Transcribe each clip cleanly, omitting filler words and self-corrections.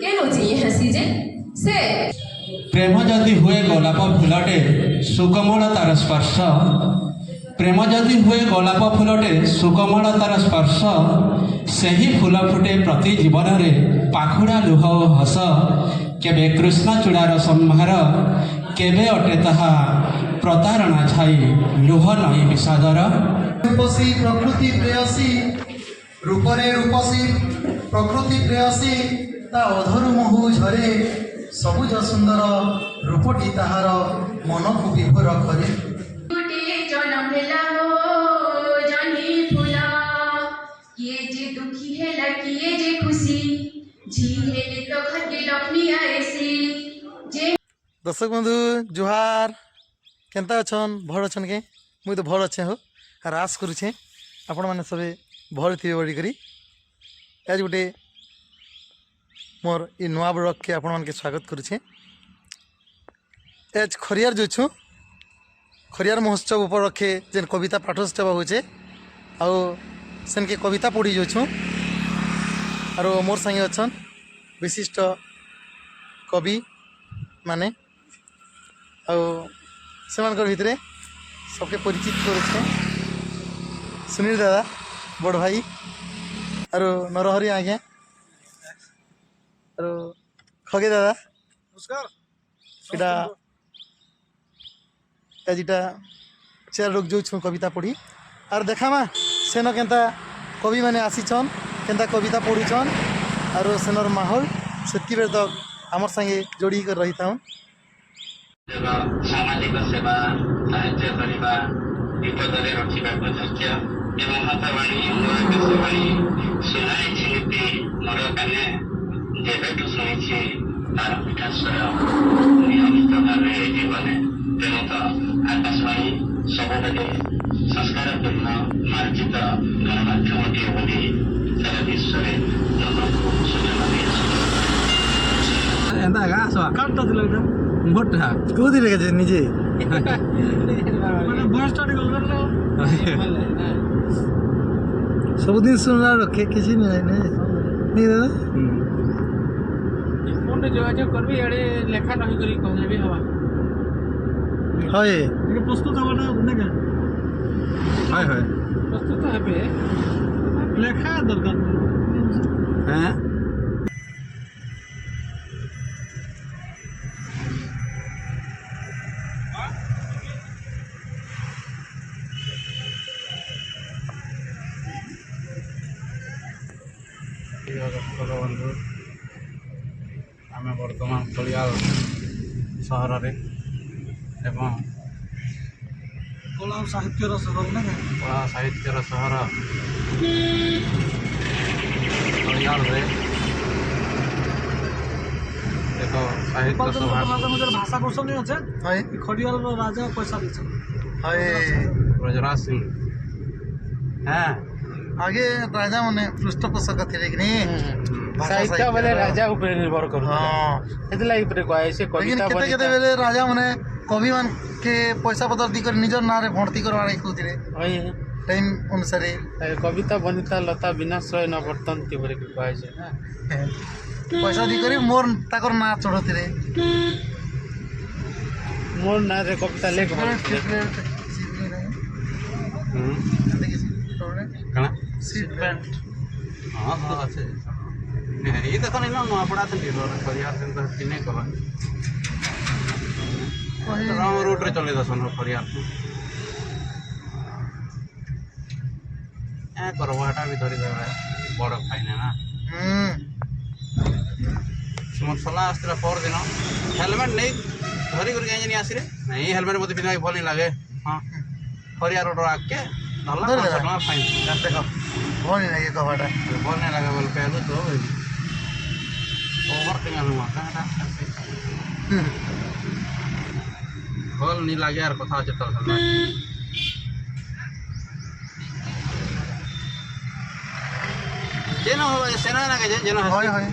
কেন চেয়ে হাসি যে সে প্রেম যদি হুয়ে গোলাপ ফুলটে সুকোমল তার স্পর্শ প্রেম যদি হুয়ে গোলাপ ফুলটে সুকোমল তার স্পর্শ ସେହି ଫୁଲ ଫୁଟେ ପ୍ରତି ଜୀବନରେ ପାଖୁଡ଼ା ଲୁହ ଓ ହସ କେବେ କୃଷ୍ଣଚୂଡ଼ାର ସମ୍ଭାର କେବେ ଅଟେ ତାହା ପ୍ରତାରଣା ଛାଇ ଲୁହ ନଈ ବିଷାଦର রূপসী প্রকৃতি প্রেয়সী রূপরে রূপসী প্রকৃতি প্রেয়সী তা অধরু মহু ঝরে সবুজ সুন্দর রূপটি তাহার মনকু বিভোর করে ଗୋଟିଏ ଜନମ ହେଲା ହୋ ଜହ୍ନି ଫୁଲ କିଏ ଯେ ଦୁଃଖୀ ହେଲା କିଏ ଯେ ଖୁସି ଝି ହେଲେ ତ ଘରକେ ଲକ୍ଷ୍ମୀ ଆଏସି ଯେ দর্শক বন্ধু জুহার কেনতা অছন ভল অছন কে মুই তো ভল অছে হো আর আশ করুছে আপন মানে সবে ভল থিবে বড়ি করি আজ গোটে মোর ই নয়া ব্লগকে আপন মানকে স্বাগত করুছে আজ খরিয়ার যাচ্ছু খরিয়ার মহোৎসব উপলক্ষে যে কবিতা পাঠোৎসব হচ্ছে আউ সেনকে কবিতা পড়ি যাচ্ছু আর মোর সাথে অছন বিশিষ্ট কবি মানে ଆଉ ସେମାନଙ୍କର ଭିତରେ ସବକେ ପରିଚିତ କରୁଛେ ସୁନୀଲ ଦାଦା ବଡ଼ ଭାଇ ଆରୁ ନରହରି ଆଜ୍ଞା ଆରୁ ଖଗେ ଦାଦା ନମସ୍କାର ଏଇଟା ଆଜିଟା ଚାର ଲୋକ ଯାଉଛୁ କବିତା ପଢ଼ି ଆର୍ ଦେଖାମା ସେନ କେନ୍ତା କବିମାନେ ଆସିଛନ୍ କେନ୍ତା କବିତା ପଢ଼ୁଛନ୍ ଆରୁ ସେନର ମାହୋଲ ସେତ୍କି ବେଳେ ତ ଆମର୍ ସାଙ୍ଗେ ଯୋଡ଼ି କରି ରହିଥାଉନ୍ ସାମାଜିକ ସେବା ସାହାଯ୍ୟ କରିବା ବିପଦରେ ରଖିବାକୁ ଧୈର୍ଯ୍ୟ ଏବଂ ହାତବାଣୀ ମହାକାଶବାଣୀ ଶୁଣାଇଛି ନୀତି ମୋର କାନେ ଯେବେଠୁ ଶୁଣିଛି ତାର ପିଠା ସ୍ୱର ନିୟମିତ ଭାବେ ଏ ଜୀବନେ ପ୍ରେମିତ ଆକାଶବାଣୀ ସବୁବେଳେ ସଂସ୍କାରପୂର୍ଣ୍ଣ ମାର୍ଜିତ ଗଣମାଧ୍ୟମଟିଏ ବୋଲି ସାରା ବିଶ୍ୱରେ ଜନକୁ ସୂଚନା ଦେଇଛି ଏନ୍ତା ଏକା ଆସ କାଟଟା ଥିଲା ଏଇଟା ମୋଟା କୋଉଥିରେ ଗେছে ନିଜେ ମାନେ ଭଏସଟା ଟିକେ ଅଲଗା ଥିଲା ସବୁଦିନ ଶୁଣିଲା ରଖେ କିଛି ନାହିଁ ନାଇଁ ଦାଦା ଫୋନରେ ଯୋଗାଯୋଗ କରିବି ଇଆଡ଼େ ଲେଖା ରହି କରି କହିଲେ ବି ହବା ହଏ ଟିକେ ପ୍ରସ୍ତୁତ ହବାଟା ନାଇଁ হয় হয় ପ୍ରସ୍ତୁତ ହେବେ ଲେଖା ଦରକାର হ্যাঁ ବନ୍ଧୁ ଆମେ ବର୍ତ୍ତମାନ ଖଳିଆଳ ସହରରେ ଏବଂ କଳା ଓ ସାହିତ୍ୟର ସହର ନା କଳା ସାହିତ୍ୟର ସହର ଖଳିଆଳରେ ଏକ ସାହିତ୍ୟ ସଭା ଭାଷା କୋଷ ନେଇ ଅଛେ ହଏ ଖଡ଼ିଆଳର ରାଜା ପଇସା ଦେଇଛନ୍ ହଏ ବ୍ରଜରାଜ ସିଂ হ্যাঁ ଆଗେ ରାଜା ମାନେ ପୃଷ୍ଠପୋଷକ ଥିଲେ କି ନାଇଁ ସାହିତ୍ୟ ବେଲେ ରାଜା ଉପରେ ନିର୍ଭର କରୁ ହଁ ସେଥିଲାଗି ଉପରେ କୁହାଯାଏ ସେ କବିତା କେତେ କେତେ ବେଲେ ରାଜା ମାନେ କବି ମାନକେ ପଇସା ପତ୍ର ଦି କରି ନିଜର ନାଁରେ ଭର୍ତ୍ତି କରବାର କହୁଥିଲେ ଟାଇମ୍ ଅନୁସାରେ କବିତା ବନିତା ଲତା ବିନାଶୟ ନ ବର୍ତ୍ତନ୍ତି ବୋଲି କୁହାଯାଏ ନା ପଇସା ଦି କରି ମୋର ତାଙ୍କର ନାଁ ଚଢ଼ଉଥିଲେ ମୋର ନାଁରେ କବିତା ଲେଖ କାଣା ସିଟ୍ ବେଲ୍ଟ ହଁ ହଁ ଅଛି ଏଇ ଦେଖ ନା ନୂଆପଡ଼ା ଥିଲି ଖରିଆର ସେମିତି ହେଟି ନାଇଁ କହ ରଙ୍ଗ ରୁଟ୍ରେ ଚଲେଇ ଦସନ୍ ଖରିଆରକୁ ଏ କରବ ହେଟା ବି ଧରିଦେବେ ବଡ଼ ଖାଇନେ ନା ମୋର ସଲା ଆସିଥିଲା ପରଦିନ ହେଲମେଟ୍ ନେଇ ଧରି କରି କାହିଁ ଆସିରେ ନାଇଁ ହେଲମେଟ୍ ମୋତେ ପିନ୍ଧିବାକୁ ଭଲ ନି ଲାଗେ ହଁ ଖରିଆର ରୋଡ଼ ଆଗକେ ଧରଲା 500 ଟଙ୍କା ଫାଇନ୍ ଦେଖ ଭଲ ନି ଲାଗେ କବାଟା ଭଲ ନାଇଁ ଲାଗେ ବୋଲେ ପେଲୁ ତ ଓଭର ଥିଙ୍ଗ ଆମେ ଭଲ ନି ଲାଗେ ଆର କଥା ଅଛି ତ जेन हो सेना ना के जेन हय हय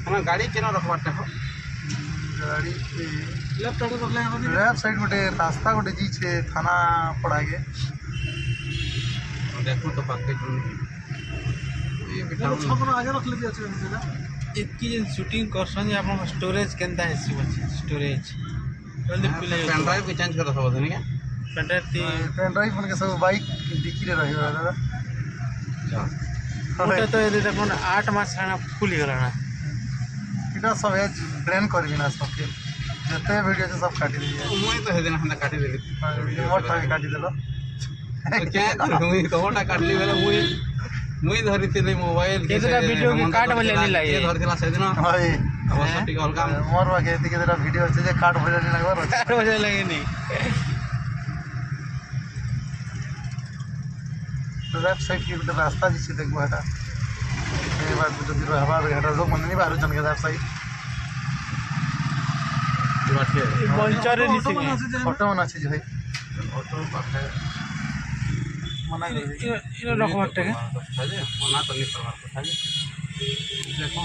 हम गाड़ी केन रखबाटे हो गाड़ी लेफ्ट साइड रखले हम लेफ्ट साइड गोटे रास्ता गोटे जी छे थाना पड़ा के देखो तो पाके ये छपर आगे रख ले दिया छे ना ଏତ୍କି ଯେନ୍ ସୁଟିଂ କରସନ୍ ଯେ ଆପଣଙ୍କ ଷ୍ଟୋରେଜ୍ କେନ୍ତା ହେସି ଅଛି ଷ୍ଟୋରେଜ୍ ଜଲ୍ଦି ପିଲା ପେନ୍ ଡ୍ରାଇଭ୍ ବି ଚେଞ୍ଜ କରି ଦେବ ନିକା ପେନ୍ଡ୍ରାଇଭ୍ ପେନ୍ ଡ୍ରାଇଭ୍ ମାନେ ସବୁ ବାଇକ୍ ଡିକିରେ ରହିବ ଦାଦା ଗୋଟେ ତ ଏବେ ଦେଖୁନ୍ 8 ମାସ ହେଣା ଫୁଲ୍ ହେଇଗଲାଣା এটা সব এজ ব্রেন করবি না সবকে যেতে ভিডিও আছে সব কাটি দিয়ে ମୁଇଁ ତ ସେଦିନ ହେନ୍ତା କାଟିଦେଲି মোটটা ବି କାଟି ଦେଲ ମୁଇଁ ତମଟା କାଟିଲି ବେଲେ ମୁଇଁ ଧରିଥିଲି ମୋବାଇଲ କେତେଟା ଭିଡ଼ିଓ କି କାଟ ବୋଲେ ନି ଲାଗେ ଧରିଥିଲା ସେଦିନ ভাই ଅବଶ୍ୟ ଟିକେ ଅଲଗା মোর বাকি এদিকে যেটা ভিডিও আছে যে কাট ভরে নি লাগবার କାଟ ବୋଲେ ଲାଗେନି তো লেফট সাইড কি একটা রাস্তা দিছে দেখবো এটা এই বার যদি রহবা এটা লোক মানে নি বারো জন কে লেফট সাইড বঞ্চরে নিছি ফটো মনে আছে যে ভাই অটো পাখে মনে করি ইনো রকমারটাকে মନା করলি করবার কথা যে দেখো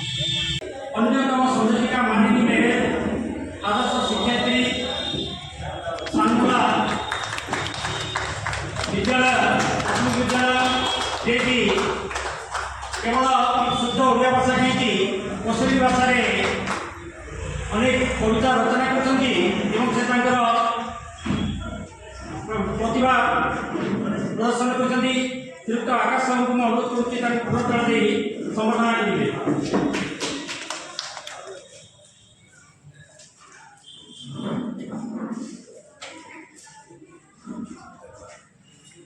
ଅନ୍ୟତମ ସଞ୍ଚାଳିକା ମାନିନୀ ମେହେର ଆଦର୍ଶ ଶିକ୍ଷାର୍ଥୀ ସାନମୁଲା ବିଦ୍ୟାଳୟ ପ୍ରାଥମିକ ବିଦ୍ୟାଳୟ ଯିଏକି କେବଳ ଶୁଦ୍ଧ ଓଡ଼ିଆ ଭାଷା କହିକି କୋଶଳୀ ଭାଷାରେ ଅନେକ କବିତା ରଚନା କରିଛନ୍ତି ଏବଂ ସେ ତାଙ୍କର ପ୍ରତିଭା ପ୍ରଦର୍ଶନ କରିଛନ୍ତି। ଶ୍ରୀଯୁକ୍ତ ଆକାଶ ସାହୁଙ୍କୁ ମୁଁ ଅନୁରୋଧ କରୁଛି ତାଙ୍କୁ ପୁରସ୍କାର ଦେଇ ସମ୍ବର୍ଦ୍ଧନା କରିବେ।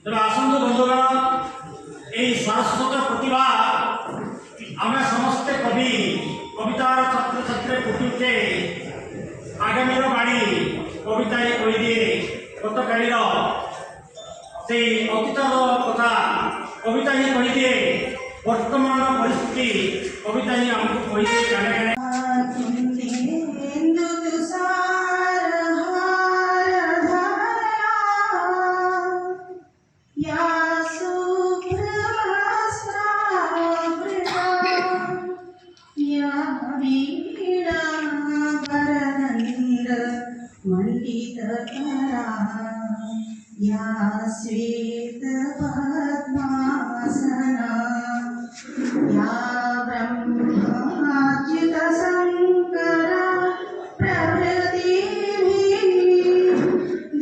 ତେବେ ଆସନ୍ତୁ ବନ୍ଧୁଗଣ, এই শাশ্বত প্রতিভা আমরা সমস্তে কবি কবিতার ছাত্রছাত্রী ফুটুছে আগামীর বাড়ি কবিতায় কই দিয়ে গতকালির সেই অতীতর কথা কবিতা হি কই দিয়ে বর্তমান পরিস্থিতি কবিতা হি আমাকে কই দিয়ে জানে জানে या श्वेत पद्मासना या ब्रह्माच्युत शंकर प्रभृतिभिः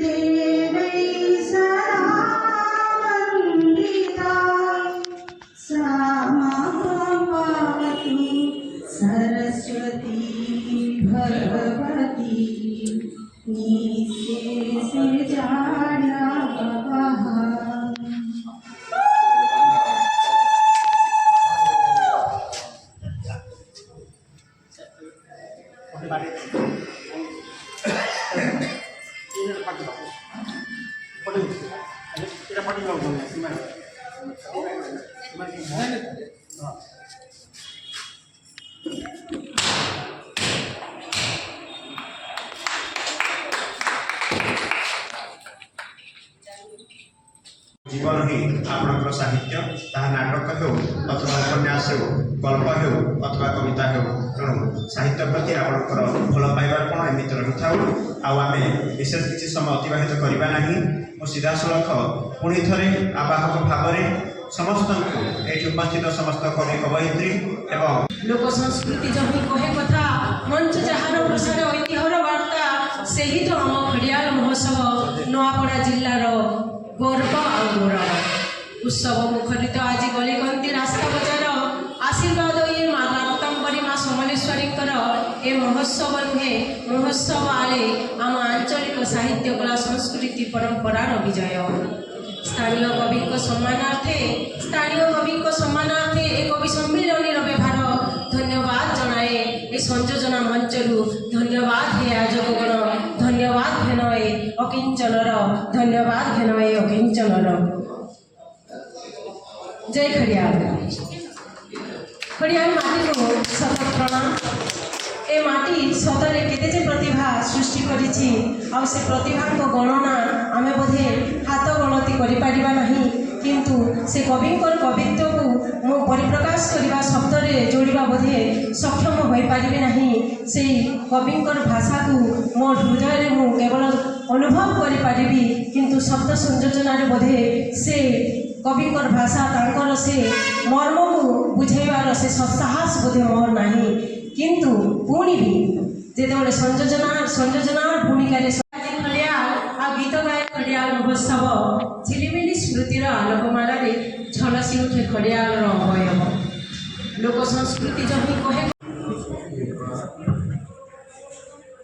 देवैः सदा वन्दिता सा पावतु सरस्वती भगवती निशेषे जाड्या जीवन ही आपणकर साहित्य ताहा नाटक हो अथवा उपन्यास हो गल्प हो अथवा कविता हो तेणु साहित्य प्रति आपणकर भल पाइबार कौन एमती रही था आम विशेष किसी समय अतिबाहित करवा ना सीधा सड़क पुणी थे आवाहक भाव में समस्त ये उपस्थित समस्त कवि कवयित्री एवं लोक संस्कृति जही कहे कथा मंच जार प्रसार ऐतिह्यर वार्ता से ही तो आम खड़ियाल महोत्सव नुआपड़ा जिलार गौरव और गौरव उत्सव मुखरित आज गलिकंती रास्ता बजार आशीर्वाद ये माँ रक्तंबरी माँ समलेश्वरी ए महोत्सव नुहे महोत्सव आले आम आंचलिक साहित्य कला संस्कृति परंपरार विजय स्थानीय कवि सम्मानार्थे एक कवि सम्मिलनी व्यवहार धन्यवाद जनाए ए संयोजना मंचरू धन्यवाद हे आयोजकगण धन्यवाद घेनए अकिंचनर धन्यवाद घेनए अकिंचनर जय खड़ियाल खड़ियाल माटी को शत प्रणाम ए माटी सतरे केते जे प्रतिभा सृष्टि करिछि आ से प्रतिभा को गणना आमे बोधे हाथ गणति करि पारिबा नहीं किंतु से कविंकर कवित्व को मो परिप्रकाश करने शब्द रे जोड़वा बोधे सक्षम हो पारिबे नहीं से कविंकर भाषा को मो हृदय रे मु केवल अनुभव करि पारिबी किंतु शब्द संयोजन रे बोधे से କବିଙ୍କର ଭାଷା ତାଙ୍କର ସେ ମର୍ମକୁ ବୁଝେଇବାର ସେ ସାହସ ବୋଧେ ମୋର ନାହିଁ। କିନ୍ତୁ ପୁଣି ବି ଯେତେବେଳେ ସଂଯୋଜନା ଭୂମିକାରେ ଖଡ଼ିଆଳ ଆଉ ଗୀତ ଗାଏ ଖଡ଼ିଆଳ ମହୋତ୍ସବ ଝିଲିମିଲି ସ୍ମୃତିର ଆଲୋକମାଳାରେ ଝଲସି ଉଠେ ଖଡ଼ିଆଳର ଅବୟବ। ଲୋକ ସଂସ୍କୃତି ଯହିଁ କହେ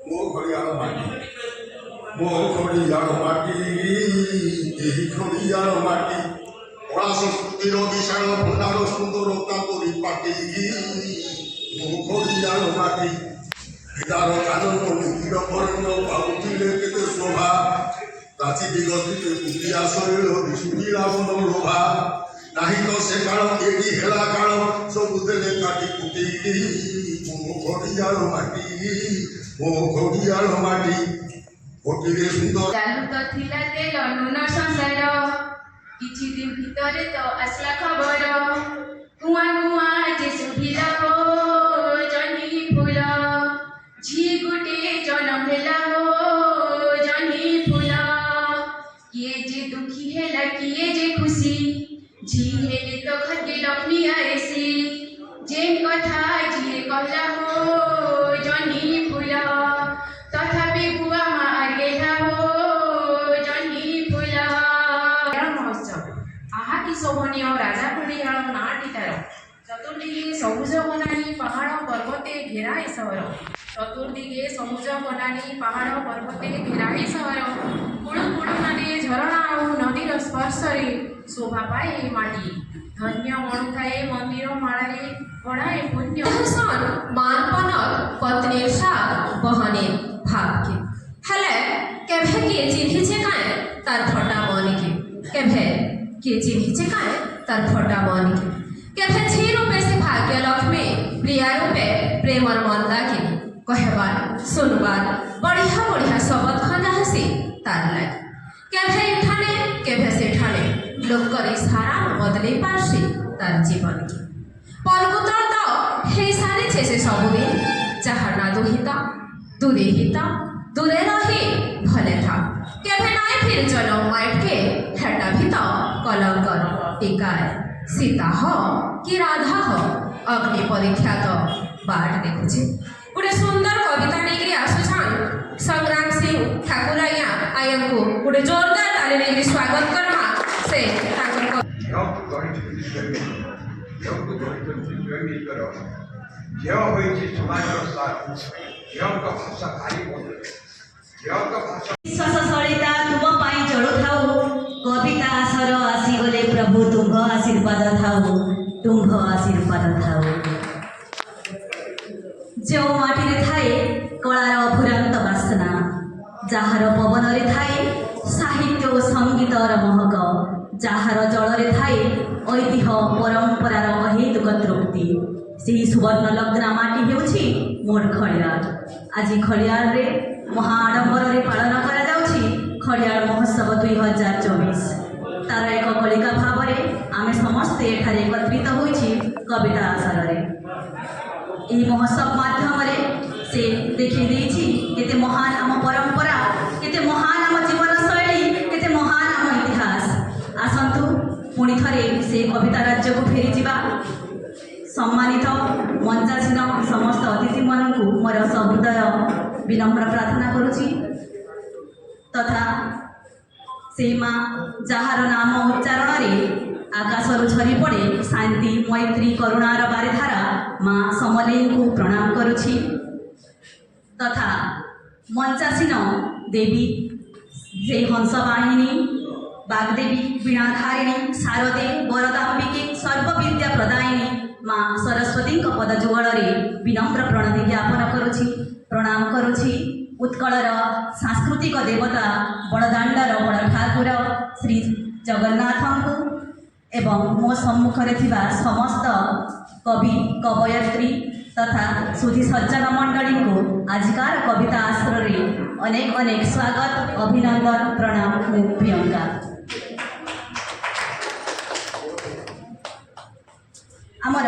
ମୋ ଖଡ଼ିଆଳ ମାଟି, ମୋ ଖଡ଼ିଆଳ ମାଟି, ଏହି ଖଡ଼ିଆଳ ମାଟି କଳା ସଂସ୍କୃତିର ବିଶାଳ ଭଣ୍ଡାର ସୁନ୍ଦରତା ପରିପାଟି। ମୋ ଖଡ଼ିଆଳ ମାଟି ପିତାର କାନନ ନୀତିର ବର୍ଣ୍ଣ ପାଉଥିଲେ କେତେ ଶୋଭା, ପ୍ରାଚୀ ଦିଗସ୍ଥିତେ କୁଟିଆ ଶୈଳ ଦିଶୁଥିଲା ମନୋଲୋଭା। ନାହିଁ ତ ସେ କାଳ ଏଠି ହେଲା କାଳ ସବୁ ଦେଲେ କାଟି କୁଟି। ମୋ ଖଡ଼ିଆଳ ମାଟି, ମୋ ଖଡ଼ିଆଳ ମାଟି କୋଟିରେ ସୁନ୍ଦର। ଚାଲୁ ତ ଥିଲା ତେଲ ନୁନ ସଂସାର, କିଛି ଦିନ ଭିତରେ ତ ଆସିଲା ଖବର। କୁଆଁ କୁଆଁ ଯେ ଶୁଭିଲା ହୋ ଜହ୍ନି ଫୁଲ, ଝି ଗୋଟିଏ ଜନ୍ମ ହେଲା ହୋ ଜହ୍ନି ଫୁଲ। କିଏ ଯେ ଦୁଃଖୀ ହେଲା କିଏ ଯେ ଖୁସି, ଝି ହେଲେ ତ ଘରକେ ଲକ୍ଷ୍ମୀ ଆଏସି। ଯେ କଥା ଯିଏ କହିଲା ହୋ ଜହ୍ନି ଫୁଲ, ତଥାପି ଗୁଆ ମା ଆଗେଲା ହୋ ଜହ୍ନି ଫୁଲ। ମହୋତ୍ସବ ଆହା କି ଶୋଭନୀୟ ରାଜା ଖଡ଼ିଆଳ ନାଁଟି ତାର। ଚତୁର୍ଦିକେ ସବୁଜ ବନାନୀ ପାହାଡ଼ ପର୍ବତେ ଘେରାଏ ସହର। ଚତୁର୍ଦିକେ ସବୁଜ ବନାନୀ ପାହାଡ଼ ପର୍ବତେ ଘେରାଏ ସହର। କୁଳୁ କୁଳୁ ନଦୀ ଝରଣା ଆଉ ନଦୀର ସ୍ପର୍ଶରେ ଶୋଭା ପାଏ ଏ ମାଟି। ଧନ୍ୟ ମଣୁଥାଏ ମନ୍ଦିର ମାଳାରେ বড়াই পুণ্য হুসন মানপনর পত্নীর সাথ বহনের ভাবকে হেলে কেভে কে চিহ্নিছে কায় তার ফটা মনকে। কেভে কে চিহ্নিছে কায় তার ফটা মনকে। কেভে ঝি রূপে সে ভাগ্য লক্ষ্মী, প্রিয়া রূপে প্রেমর মন্দাকে। কহবার শুনবার বড়িয়া বড়িয়া শবদ খঞ্জা হাসি তার লাগে। কেভে এঠানে কেভে সেঠানে লোকর ইশারা বদলে পারছে তার জীবনকে। পরপুত্র তো হেই সারিছে সে সবুদিন, যাহার না দুহিতা দূরে হিতা দূরে রহি ভলে থাক। কেভে নাই ফির চলো মাইটকে হেটা ভিত কলঙ্কর টিকায়। সীতা হ কি রাধা হ অগ্নি পরীক্ষা তো বাট দেখুছে। গোটে সুন্দর কবিতা নেইকি আসুছন সংগ্রাম সিং ঠাকুর আজ্ঞା আজ্ঞাଙ୍କୁ গোটে জোরদার তালি নেইকি স্বাগত করমা। ସେ ତାଙ୍କର ଝିଅକୁ ଗଢ଼ିଛନ୍ତି ପ୍ରେମିକ, ଝିଅକୁ ଗଢ଼ିଛନ୍ତି ପ୍ରେମିକର। ଝିଅ ହୋଇଛି ସମାଜର ସାର, ଝିଅଙ୍କ ଭାଷା ଭାରି ମଧୁର, ଝିଅଙ୍କ ଭାଷା। ବିଶ୍ୱାସ ସଳିତା ତୁମ ପାଇଁ ଚଳୁଥାଉ, କବିତା ଆସର ଆସିଗଲେ ପ୍ରଭୁ ତୁମ୍ଭ ଆଶୀର୍ବାଦ ଥାଉ, ତୁମ୍ଭ ଆଶୀର୍ବାଦ ଥାଉ। ଯେଉଁ ମାଟିରେ ଥାଏ କଳାର ଅଫୁରାନ୍ତ ବାସ୍ନା, ଯାହାର ପବନରେ ଥାଏ ସାହିତ୍ୟ ଓ ସଙ୍ଗୀତର ମହକ, ଯାହାର ଜଳରେ ଥାଏ ଐତିହ୍ୟ ପରମ୍ପରାର ଅହେତୁକ ତୃପ୍ତି, ସେହି ସୁବର୍ଣ୍ଣ ଲଗ୍ନା ମାଟି ହେଉଛି ମୋର ଖଡ଼ିଆଳ। ଆଜି ଖଡ଼ିଆଳରେ ମହା ଆଡ଼ମ୍ବରରେ ପାଳନ କରାଯାଉଛି ଖଡ଼ିଆଳ ମହୋତ୍ସବ 2024। ତାର ଏକ କଳିକା ଭାବରେ ଆମେ ସମସ୍ତେ ଏଠାରେ ଏକତ୍ରିତ ହୋଇଛି କବିତା ଆସରରେ। ଏହି ମହୋତ୍ସବ ମାଧ୍ୟମରେ ସେ ଦେଖାଇ ଦେଇଛି କେତେ ମହାନ ଆମ ପରମ୍ପରା, କେତେ ମହାନ ଆମ ଜୀବନଶୈଳୀ, କେତେ ମହାନ ଆମ ଇତିହାସ। ଆସନ୍ତୁ ପୁଣି ଥରେ ସେ କବିତା ରାଜ୍ୟକୁ ଫେରିଯିବା। ସମ୍ମାନିତ ମଞ୍ଚାସୀନ ସମସ୍ତ ଅତିଥିମାନଙ୍କୁ ମୋର ସହୃଦୟ ବିନମ୍ର ପ୍ରାର୍ଥନା କରୁଛି, ତଥା ସେହି ମା ଯାହାର ନାମ ଉଚ୍ଚାରଣରେ ଆକାଶରୁ ଝରି ପଡ଼େ ଶାନ୍ତି ମୈତ୍ରୀ କରୁଣାର ବାରିଧାରା, ମା ସମଲେଇଙ୍କୁ ପ୍ରଣାମ କରୁଛି। ତଥା ମଞ୍ଚାସୀନ ଦେବୀ ସେହି ହଂସବାହିନୀ ବାଗଦେବୀ ବୀଣାଧାରିଣୀ ଶାରଦେ ବରଦାମ୍ବିକେ ସର୍ବବିଦ୍ୟା ପ୍ରଦାୟିନୀ ମା ସରସ୍ୱତୀଙ୍କ ପଦ ଯୁଗଳରେ ବିନମ୍ର ପ୍ରଣତି ଜ୍ଞାପନ କରୁଛି, ପ୍ରଣାମ କରୁଛି। ଉତ୍କଳର ସାଂସ୍କୃତିକ ଦେବତା ବଡ଼ଦାଣ୍ଡର ବଡ଼ ଠାକୁର ଶ୍ରୀ ଜଗନ୍ନାଥଙ୍କୁ ଏବଂ ମୋ ସମ୍ମୁଖରେ ଥିବା ସମସ୍ତ କବି କବୟତ୍ରୀ ତଥା ସୁଧୀ ସଜ୍ଜନ ମଣ୍ଡଳୀଙ୍କୁ ଆଜିକାର କବିତା ଆଶ୍ରରେ ଅନେକ ଅନେକ ସ୍ୱାଗତ, ଅଭିନନ୍ଦନ, ପ୍ରଣାମ। ମୁଁ ପ୍ରିୟଙ୍କା। ଆମର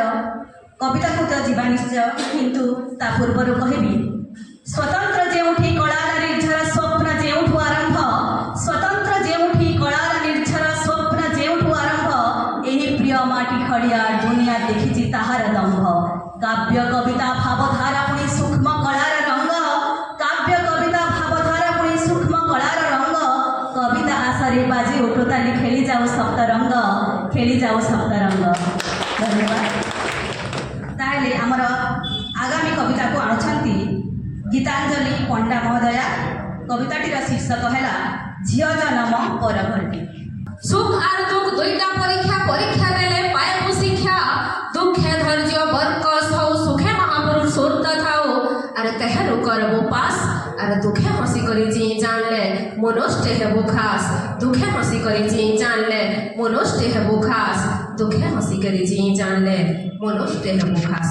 କବିତାକୁ ତ ଯିବା ନିଶ୍ଚୟ, କିନ୍ତୁ ତା ପୂର୍ବରୁ କହିବି ସ୍ୱତନ୍ତ୍ର ଯେଉଁଠି କଳାର ନିର୍ଝର ସ୍ୱପ୍ନ ଯେଉଁଠୁ ଆରମ୍ଭ, ସ୍ୱତନ୍ତ୍ର ଯେଉଁଠି କଳାର ନିର୍ଝର ସ୍ୱପ୍ନ ଯେଉଁଠୁ ଆରମ୍ଭ, ତାଲି ଖେଳି ଯାଉ ସପ୍ତରଙ୍ଗ, ଖେଳି ଯାଉ ସପ୍ତରଙ୍ଗ। ଧନ୍ୟବାଦ। ତାହେଲେ ଆମର ଆଗାମୀ କବିତାକୁ ଆଣୁଛନ୍ତି ଗୀତାଞ୍ଜଳି ପଣ୍ଡା ମହୋଦୟା। কবিতাটির শীর্ষক হেলা ঝিও জনম পরবর্তী। সুখ আর দুঃখ দুইটা পরীক্ষা, পরীক্ষা দেলে পাইবু শিক্ষা। দুঃখে ধৈর্য বরকস হও, সুখে মহাপুরুষ সুরত থাও। আর তেহেরু করবু পাস, আর দুঃখে হসি করে জি জানলে মনষ্টে হেবু খাস। দুঃখে হসি করে জি জানলে মনষ্টে হেবু খাস। দুঃখে হসি করে জি জানলে মনষ্টে হেবু খাস।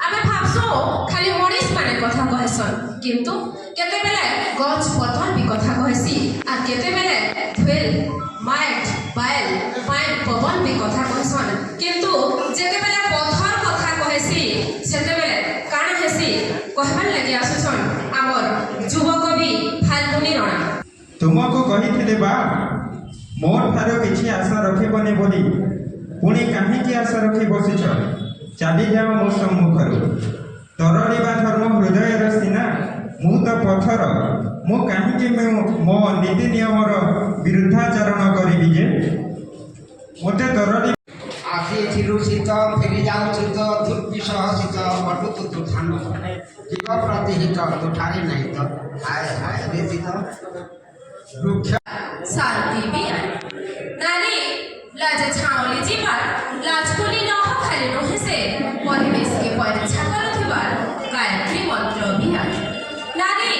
আমি ভাবছো খালি মনিষ মানে কথা কহেসন, কিন্তু কেতেবেলে গছ পতর বি কথা কহেসি, আর কেতেবেলে ধুয়েল মাইট বায়েল পাইন পবন বি কথা কহেসন। কিন্তু যেতেবেলে পথর কথা কহেসি সেতেবেলে কাণ হেসি কহবার লাগি আসুছন আমর যুব কবি ফাল্গুনী রଣା। ତୁମକୁ କହିଥିଲେ ବା ମୋର ଠାରୁ କିଛି ଆଶା ରଖିବନି ବୋଲି, ପୁଣି କାହିଁକି ଆଶା ରଖି ବସିଛ? ଚାଲିଯାଅ ମୋ ସମ୍ମୁଖରୁ। ତରଳିବା ଧର୍ମ ହୃଦୟର ସିନା, ମୁଁ ତ ପଥର। ମୁଁ କାହିଁକି ମୋ ନୀତି ନିୟମର ବିରୁଦ୍ଧାଚରଣ କରିବି ଯେ? ମୋତେ ତରଳି ଆସିଥିଲୁ ଶୀତ, ଫେରି ଯାଉଛୁ ତ ଦୁର୍ବିଷହ ଶୀତ। ପଟୁତୁ ତୁଠାନ ଜୀବ ପ୍ରତିହିତ, ତୁଠାରେ ନାହିଁ ତ ହାୟ ହାୟ ରେ ଶୀତ। ବୃକ୍ଷ শান্তি বিয়ার নারী লাজে ছাউলি ଯିବାର, লাজকুলি নহ খালি নহেসে পরিবেশকে পরীক্ষা করুথিবার গায়ত্রী মন্ত্র বিহার। নারী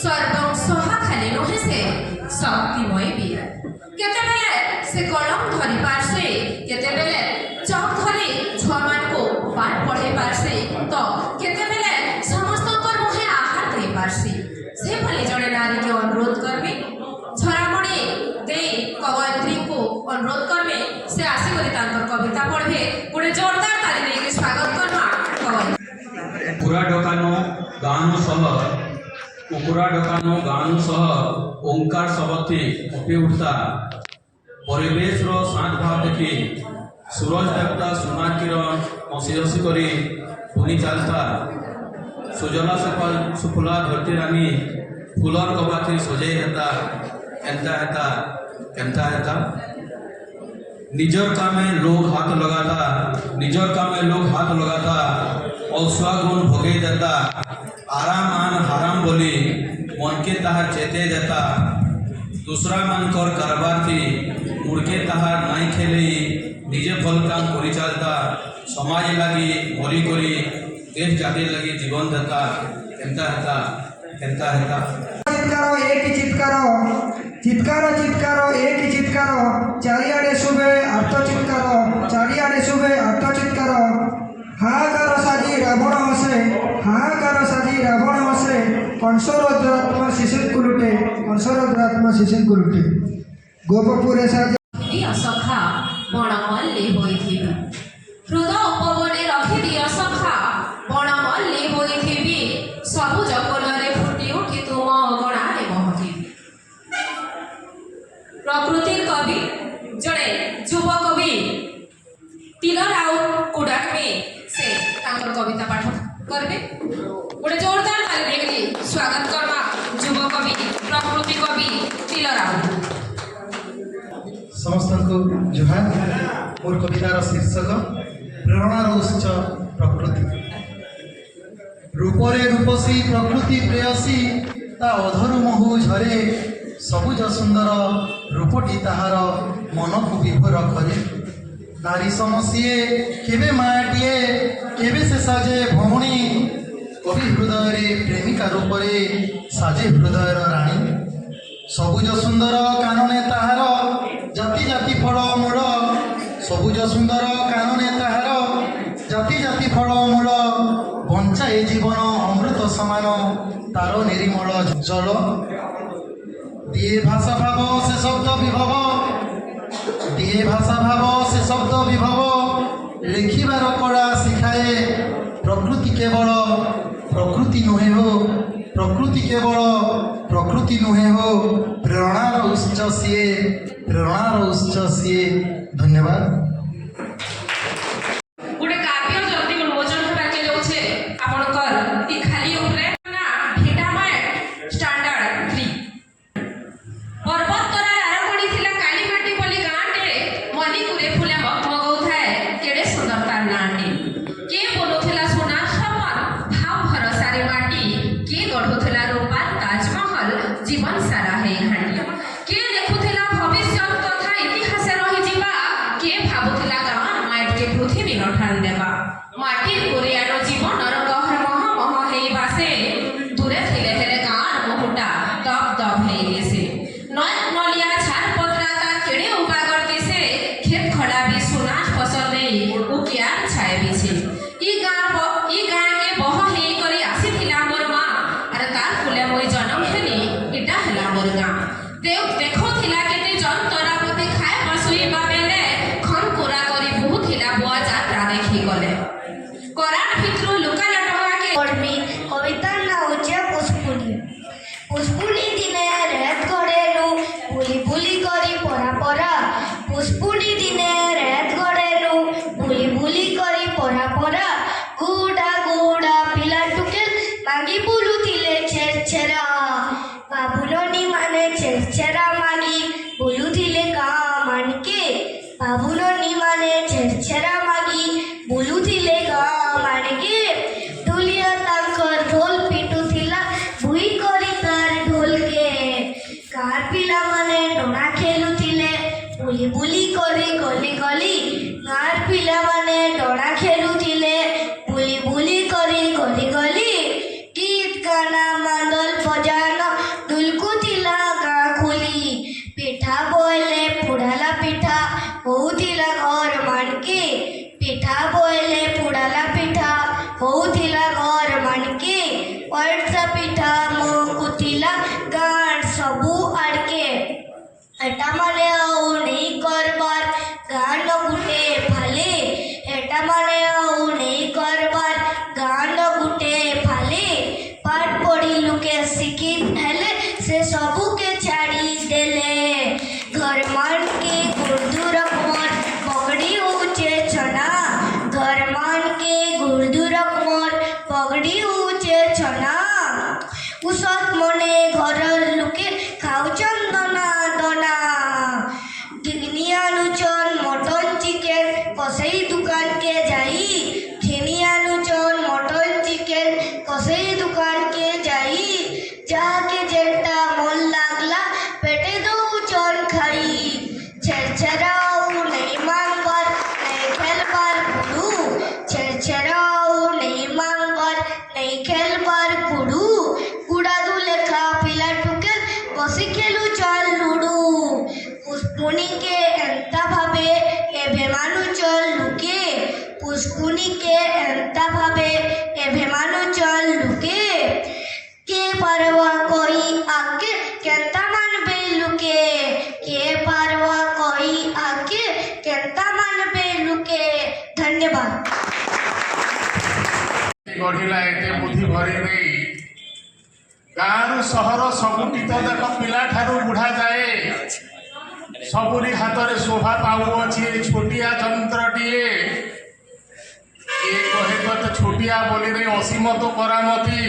সর্বং সহা খালি নহেসে শক্তিময় বিহার। কেতেবেলে সে কলম ধরি পারছে, কেতেবেলে চক ধরি ছুয়ামানকু পাঠ পঢ়াই পারছে, তো কেতেবেলে সমস্তଙ୍କର মুহে আহার দেই পারছে। সেভଳି জଣେ নারীকে অনুরোধ করবি, ছড়ামণি দেই কবয়িত্রীଙ୍କୁ অনুরোধ করবে সে আসিকরি তাঙ্কর কবিতা পড়বে। গোটে জোরদার তালি ଦେଇକି স্বাগত করবা কবয়িত্রী। କୁକୁରା ଡକାନୁ ଗାଁନୁ ସହ, କୁକୁରା ଡକାନୁ ଗାଁନୁ ସହ ଓଙ୍କାର ଶବତି କପି ଉଠତା। ପରିବେଶର ଶାନ୍ତ ଭାବ ଦେଖି ସୂରଜ ଦେବତା ସୁନା କିରଣ ହସି ହସି କରି ବୁନି ଚାଲତା। ସୁଜଲା ସୁଫୁଲା ଧରତୀ ରାନୀ ফুলর কবাতি সজে হেতা। কেনতা হেতা কেনতা হেতা নিজর কামে লোক হাত লগাতা, নিজর কামে লোক হাত লগাতা। অলসুয়া গুণ ভোগে দেতা, আরাম আন হারাম বলি মনকে তাহার চেতে দেতা। दूसरा मानकर कारबार थी उड़के ताहार नाई खेले निजे भल काम करी चलता। समाज लगी मरी करी देश जाति लगी जीवन देता। केनता हेता केनता हेता চিৎকার এক চিৎকার, চিৎকার চিৎকার এক চিৎকার। চারিআড়ে শুভে আর্ত চিৎকার, চারিআড়ে শুভে আর্ত চিৎকার। হাহাকার সাজি রাবণ হসে, হাহাকার সাজি রাবণ হসে। কংসরদ্রাত্মা শিশুকে লুটে, কংসরদ্রাত্মা শিশুকে লুটে। গোপপুরে সাজে দিয় সখা বণ মল্লি হইথিবি, হৃদয় উপবনে রখি দিয় সখা বণ মল্লি হইথিবি। সবুজ কোলরে ফুটি উঠি তুম গণারে মহকিবি। প্রকৃতির কবি জনে যুব কবি তিল রাউতଙ୍କୁ ডাকবে, সে তাঙ্কর কবিতা পাঠ করবে। গোটে জোরদার তালি ଦେଇକି স্বাগত করবা যুব কবি প্রকৃতি কবি তিল রাউত। ସମସ୍ତଙ୍କୁ ଜୁହାର। ମୋର କବିତାର ଶୀର୍ଷକ ପ୍ରେରଣାର ଉତ୍ସ ପ୍ରକୃତି। ରୂପରେ ରୂପସୀ ପ୍ରକୃତି ପ୍ରେୟସୀ, ତା ଅଧରୁ ମହୁ ଝରେ। ସବୁଜ ସୁନ୍ଦର ରୂପଟି ତାହାର ମନକୁ ବିଭୋର କରେ। ନାରୀ ସମସ୍ତେ କେବେ ମାଟିଏ, କେବେ ସେ ସାଜେ ଭଉଣୀ। କବି ହୃଦୟରେ ପ୍ରେମିକା ରୂପରେ ସାଜେ ହୃଦୟର ରାଣୀ। ସବୁଜ ସୁନ୍ଦର କାନନେ ତାହାର ଜାତି ଜାତି ଫଳ ମୂଳ। ସବୁଜ ସୁନ୍ଦର କାନନେ ତାହାର ଜାତି ଜାତି ଫଳ ମୂଳ। ବଞ୍ଚାଏ ଜୀବନ ଅମୃତ ସମାନ ତାର ନିରିମଳ ଜଳ। ଦିଏ ଭାଷା ଭାବ ସେ ଶବ୍ଦ ବିଭବ, ଦିଏ ଭାଷା ଭାବ ସେ ଶବ୍ଦ ବିଭବ। ଲେଖିବାର କଳା ଶିଖାଏ ପ୍ରକୃତି କେବଳ ପ୍ରକୃତି ନୁହେଁ ହୋ, ପ୍ରକୃତି କେବଳ ପ୍ରକୃତି ନୁହେଁ ହୋ। ପ୍ରେରଣାର ଉତ୍ସ ସିଏ, ପ୍ରେରଣାର ଉତ୍ସ ସିଏ। ଧନ୍ୟବାଦ। ଗୋଟେ କାବ୍ୟ ଜଲ୍ଦି ଉନ୍ମୋଚନ ହେବାକେ ଯାଉଛେ ଆପଣଙ୍କର ତିଖାଲି ଉପରେ ନା ଭିଟାମାଇଟ୍ ଷ୍ଟାଣ୍ଡାର୍ଡ 3। ପର୍ବତରାର ଆରକଣି ଥିଲା କାଲି ମାଟି ବୋଲି ढुलिया तांकर ढोल पिटुथिला भुई करी तार ढोल के कार पिला माने डोना खेलुथिले बुली बुली करी गली गली कार पिला माने डोना खेलुथिले बुली बुली करी गली गली गीत गाना मांदल बजाना दुलकुथिला गाँ खुली पिठा बोले पुड़ाला पिठा होउथिला घर मानके पिठा बोले पुड़ाला पिठा होउथिला घर मानके वर्षा पिठा मुकुथिला गाँठ सबू आड़के एटा माने आउ नहीं करबार गान गुटे फाले एटा माने आउ नहीं करबार गान गुटे फाले पाठ पढ़ी लुके शिखी हेले से सबू के छाड़ी देले घर मान के गुर्दू रकमर पगड़ी ऊंचे छना घर मान के गुर्दू रकमर पगड़ी ऊंचे छना उसत मने घर लुके खाउचन दना दना घिनियानुचन मटन चिकेन कसेई दुकान के जाई घिनियानुचन मटन चिकेन कसेई दुकान के जाई जाके जेटा मन लागला पेटे दो चन खाई छेरछेराऊ नहीं मांगबर नहीं खेलबार गुडू छेरछेराऊ नहीं मांगबर नहीं खेलबार गुडू गुड़ा दू लेखा पिला टुके बसी खेलू चल लुडू पुष्पुनी के एंता भावे एभे मानु चल लुके पुष्पुनी के एंता भावे एभे मानु चल लुके के परवा कोई आके केंता मानबे लुके के परवा कोई आके केंता मानबे लुके धन्यवाद गढ़िला एते बुद्धि भरी नहीं गाँव सहर सबुटी तो देख पिला ठारू बुढ़ा जाए सबुरी हाथ में शोभा पाऊँगी छोटिया जंत्रटीए ये कहे तो छोटिया बोली रे असीम तो करामती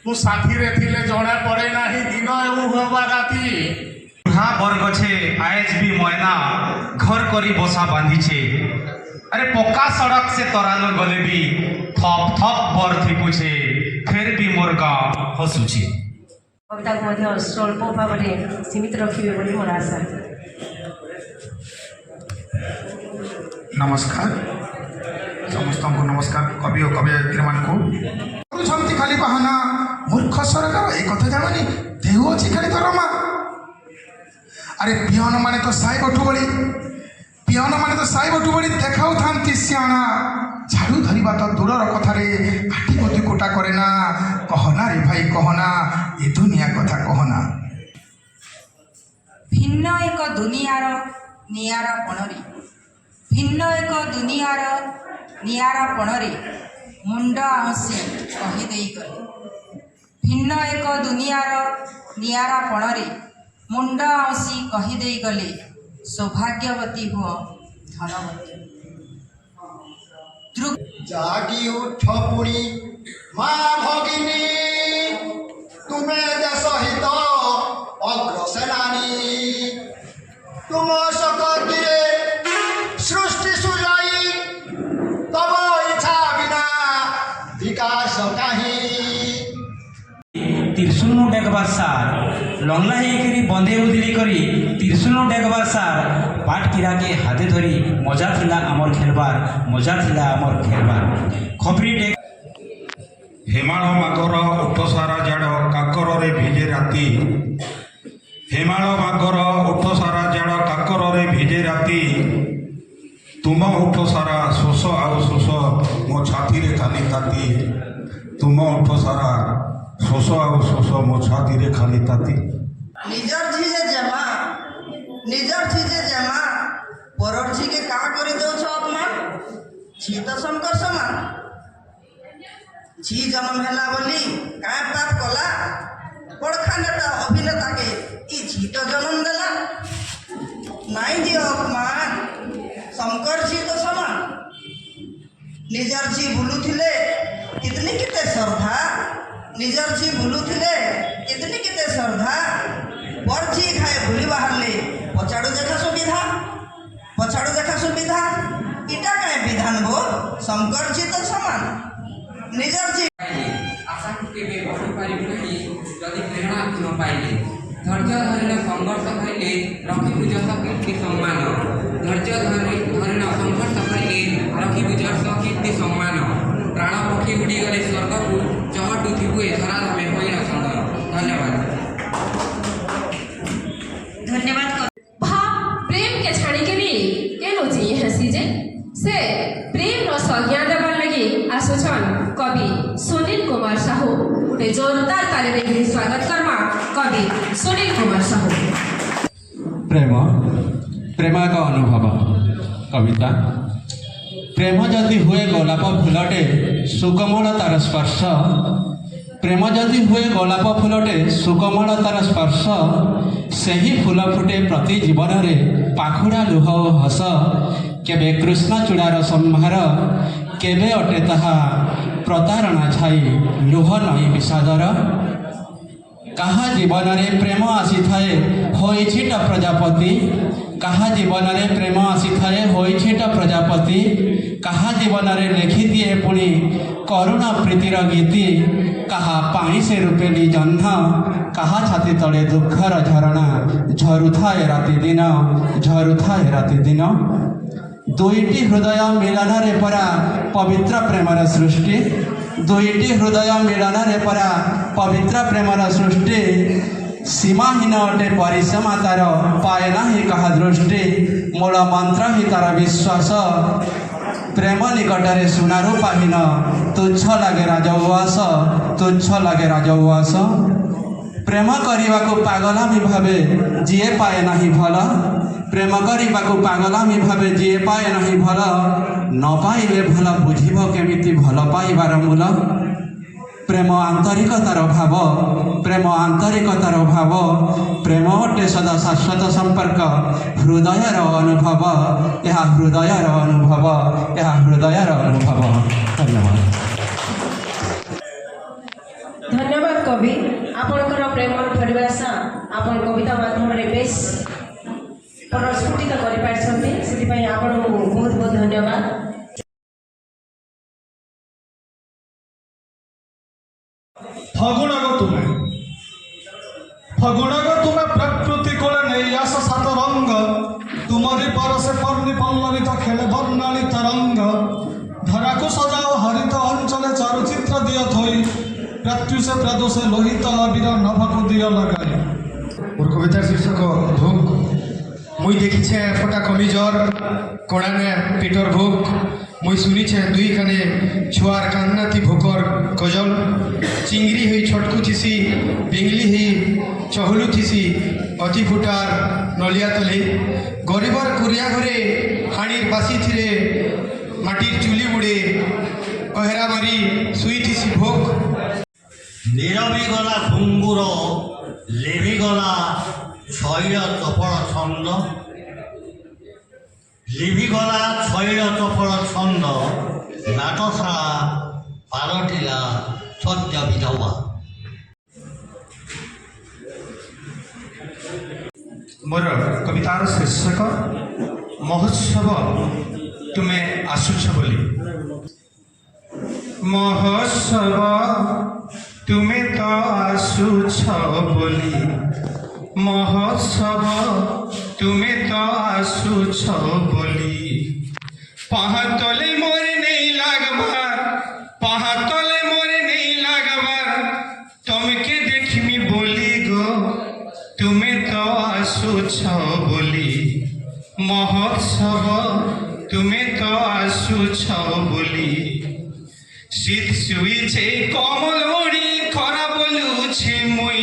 तू साथी रे थिले जଣା पड़े ना ही दिन एवं हवा राती हाँ बरगछे आएज भी मयना घर करी बसा बांधीछे अरे पक्का सड़क से तरानो गले भी थप थप बर थिपुछे फिर भी मोर गाँव हसुछे कविताକୁ ମଧ୍ୟ ସ୍ୱଳ୍ପ ଭାବରେ ସୀମିତ ରଖିବେ ବୋଲି ମୋର ଆଶା। नमस्कार समस्त को नमस्कार कवि और कवयित्री मान को खाली बहाना मूर्ख सरकार एक कथा जाननी देहु अच्छी खाली दरमा अरे पियन माने तो साई बटू बड़ी पियन माने तो साई बटू बड़ी देखाऊ थांती सियाणा झाड़ू धरिबा तो दूरर कथारे आटी मती कोटा करे ना कहना रे भाई कहना ए दुनिया कथा कहना भिन्न एक दुनियार नियारा पणरे भिन्न एक दुनियार नियारा पणरे मुंड आउसी कहीदे गले भिन्न एक दुनियार नियारा पणरे मुंड आउसी कहीदे गले सौभाग्यवती हुआ धनवती जागी उठ पुणी माँ भगिनी तुम्हें सहित अग्रसेनानी तुम सकतिरे सृष्टि सुजाई तब इच्छा बिना विकास कहीं त्रिशूल डेगबार सार लंगला हेकरी बंधे उदिली करी त्रिशूल डेगबार सार पाट किरा के हाथे धरी मजा थिला आमर खेलबार मजा थिला आमर खेलबार खपरी डेग हेमाଳ ମାଗର ଓଠ ସାରା ଜାଡ଼ କାକରରେ ଭିଜେ ରାତି ହେମାଳ ମାଗର ଓଠ ସାରା ଜାଡ଼ କାକରରେ ଭିଜେ ରାତି ତୁମ ଓଠ ସାରା ଶୋଷ ଆଉ ଶୋଷ ମୋ ଛାତିରେ ଖାଲି ତାତି ତୁମ ଓଠ ସାରା ଶୋଷ ଆଉ ଶୋଷ ମୋ ଛାତିରେ ଖାଲି ତାତି निजर छिजे जमा निजर छिजे जमा परर छिके का करि देउछ अपमान छी त शंकर समान छी जन्म हेला बोली काय पाप कला पड़खानेटा अभिनेता के ई छी तो जन्म देला नाई दियो अपमान शंकर छी तो समान निजर छी बुलुथिले कितनी किते श्रद्धा निजर छी बुलुथिले कितनी किते श्रद्धा परछी खाए भूली बाहरले पछाड़ू देखा सुविधा ইটা কায় বিধান গো শঙ্কর জি তো সমান নিজর জি ଆଶାକୁ କେବେ ବଢ଼ିପାରିବୁ ନାହିଁ ଯଦି ପ୍ରେରଣା ନ ପାଇଲେ ଧୈର୍ଯ୍ୟ ଧରିଣ ସଂଘର୍ଷ କହିଲେ ରଖିବୁ ଯଶ କୀର୍ତ୍ତି ସମ୍ମାନ ଧୈର୍ଯ୍ୟ ଧରିଣ ସଂଘର୍ଷ କହିଲେ ରଖିବୁ ଯଶ କୀର୍ତ୍ତି ସମ୍ମାନ ପ୍ରାଣ ପକ୍ଷୀ ଉଡ଼ିଗଲେ ସ୍ୱର୍ଗକୁ ଚହଟୁଥିବୁ ଏ ଧରାଧାମେ ହୋଇଣ ସୁନ୍ଦର। ଧନ୍ୟବାଦ। ধন্যবাদ भा प्रेम के छाड़ी के भी केनो जी हसी जे से प्रेम रो संज्ञा देवार लगी आसुछन कवि सुनील कुमार साहू गोटे जोरदार ताली दे स्वागत करमा कवि सुनील कुमार साहू। ପ୍ରେମ ପ୍ରେମ ଏକ ଅନୁଭବ କବିତା ପ୍ରେମ ଯଦି ହୁଏ ଗୋଲାପ ଫୁଲଟେ ସୁକୋମଳ ତାର ସ୍ପର୍ଶ ପ୍ରେମ ଯଦି ହୁଏ ଗୋଲାପ ଫୁଲଟେ ସୁକୋମଳ ତାର ସ୍ପର୍ଶ ସେହି ଫୁଲ ଫୁଟେ ପ୍ରତି ଜୀବନରେ ପାଖୁଡ଼ା ଲୁହ ଓ ହସ କେବେ କୃଷ୍ଣ ଚୂଡ଼ାର ସମ୍ଭାର କେବେ ଅଟେ ତାହା ପ୍ରତାରଣା ଛାଇ ଲୁହ ନଈ ବିଷାଦର କାହା ଜୀବନରେ ପ୍ରେମ ଆସିଥାଏ ହୋଇଛିଟ ପ୍ରଜାପତି କାହା ଜୀବନରେ ପ୍ରେମ ଆସିଥାଏ ହୋଇଛିଟ ପ୍ରଜାପତି କାହା ଜୀବନରେ ଲେଖିଦିଏ ପୁଣି କରୁଣ ପ୍ରୀତିର ଗୀତି କାହା ପାଇଁ ସେ ରୂପେଲି ଜହ୍ନ କାହା ଛାତି ତଳେ ଦୁଃଖର ଝରଣା ଝରୁଥାଏ ରାତିଦିନ ଝରୁଥାଏ ରାତିଦିନ ଦୁଇଟି ହୃଦୟ ମିଳନରେ ପରା ପବିତ୍ର ପ୍ରେମର ସୃଷ୍ଟି ଦୁଇଟି ହୃଦୟ ମିଳନରେ ପରା ପବିତ୍ର ପ୍ରେମର ସୃଷ୍ଟି ସୀମାହୀନ ଅଟେ ପରିସୀମା ତାର ପାଏ ନାହିଁ କାହା ଦୃଷ୍ଟି ମୂଳ ମନ୍ତ୍ର ହିଁ ତାର ବିଶ୍ୱାସ ପ୍ରେମ ନିକଟରେ ସୁନାରୁ ପାହିନ ତୁଚ୍ଛ ଲାଗେ ରାଜଉଆସ ତୁଚ୍ଛ ଲାଗେ ରାଜଉଆସ ପ୍ରେମ କରିବାକୁ ପାଗଳାମୀ ଭାବେ ଯିଏ ପାଏ ନାହିଁ ଭଲ ପ୍ରେମ କରିବାକୁ ପାଗଳାମୀ ଭାବେ ଯିଏ ପାଏ ନାହିଁ ଭଲ ନ ପାଇଲେ ଭଲ ବୁଝିବ କେମିତି ଭଲ ପାଇବାର ମୂଲ ପ୍ରେମ ଆନ୍ତରିକତାର ଭାବ ପ୍ରେମ ଆନ୍ତରିକତାର ଭାବ ପ୍ରେମ ଅଟେ ସଦା ଶାଶ୍ୱତ ସମ୍ପର୍କ ହୃଦୟର ଅନୁଭବ ଏହା ହୃଦୟର ଅନୁଭବ ଏହା ହୃଦୟର ଅନୁଭବ। ଧନ୍ୟବାଦ। धन्यवाद कवि आपणकर प्रेमर परिभाषा आपण कविता माध्यम बेस प्रस्फुटित कर बहुत बहुत धन्यवाद। ଫଗୁଣଗ ତୁମେ ପ୍ରକୃତି କୋଳେ ନେଇ ଆସ ସାତ ରଙ୍ଗ ତୁମରି ପରସେ ପର୍ଣ୍ଣି ପଲ୍ଲବିତ ଖେଳେ ବର୍ଣ୍ଣାଳି ତରଙ୍ଗ ଧରାକୁ ସଜାଓ ହରିତ ଅଞ୍ଚଳେ ଚାରୁଚିତ୍ର ଦିଅ ଥୋଇ ପ୍ରତ୍ୟୁଷେ ପ୍ରଦୋଷେ ଲୋহিত আবির নভক দিয় লাগাই। মোর কবিতার শীর্ষক ভোগ মুই দেখিছে ফটা কমিজর কড়ানে পেটর ভোগ মুই শুনিছে দুইখানে ছুয়ার কান্নাতি ভোকর গজল চিংড়ি হই ছটকু থিসি পিংলি হই চহলু থিসি অতি ফুটার নলিয়া তলে গরিবর কুরিয়া ঘরে হাড়ির বাসি থিরে মাটির চুলি বুড়ে অহেরা মারি শুই থিসি ভোগ নীরবি গলা ঘুঙ্গুর লেবি গলা ছৈর চপল ছন্দ লিভি গলা ছৈর চপল ছন্দ নাটশালা পালটিলা সদ্য বিধবা। মোর কবিতার শীর্ষক মহোৎসব তুমি আসুছ বলি। মহোৎসব তুমি তো আসুছ বলি মহোৎসব তুমি তো আসুছ বলি পাহাতলে মোরে নেই লাগবার পাহাতলে মোরে নেই লাগবার তোমাকে দেখিমি বলি গো তুমি তো আসুছ বলি মহোৎসব তুমি তো আসুছ বলি শীত শুইছে কমল ওড়ি খরা বলুছে মই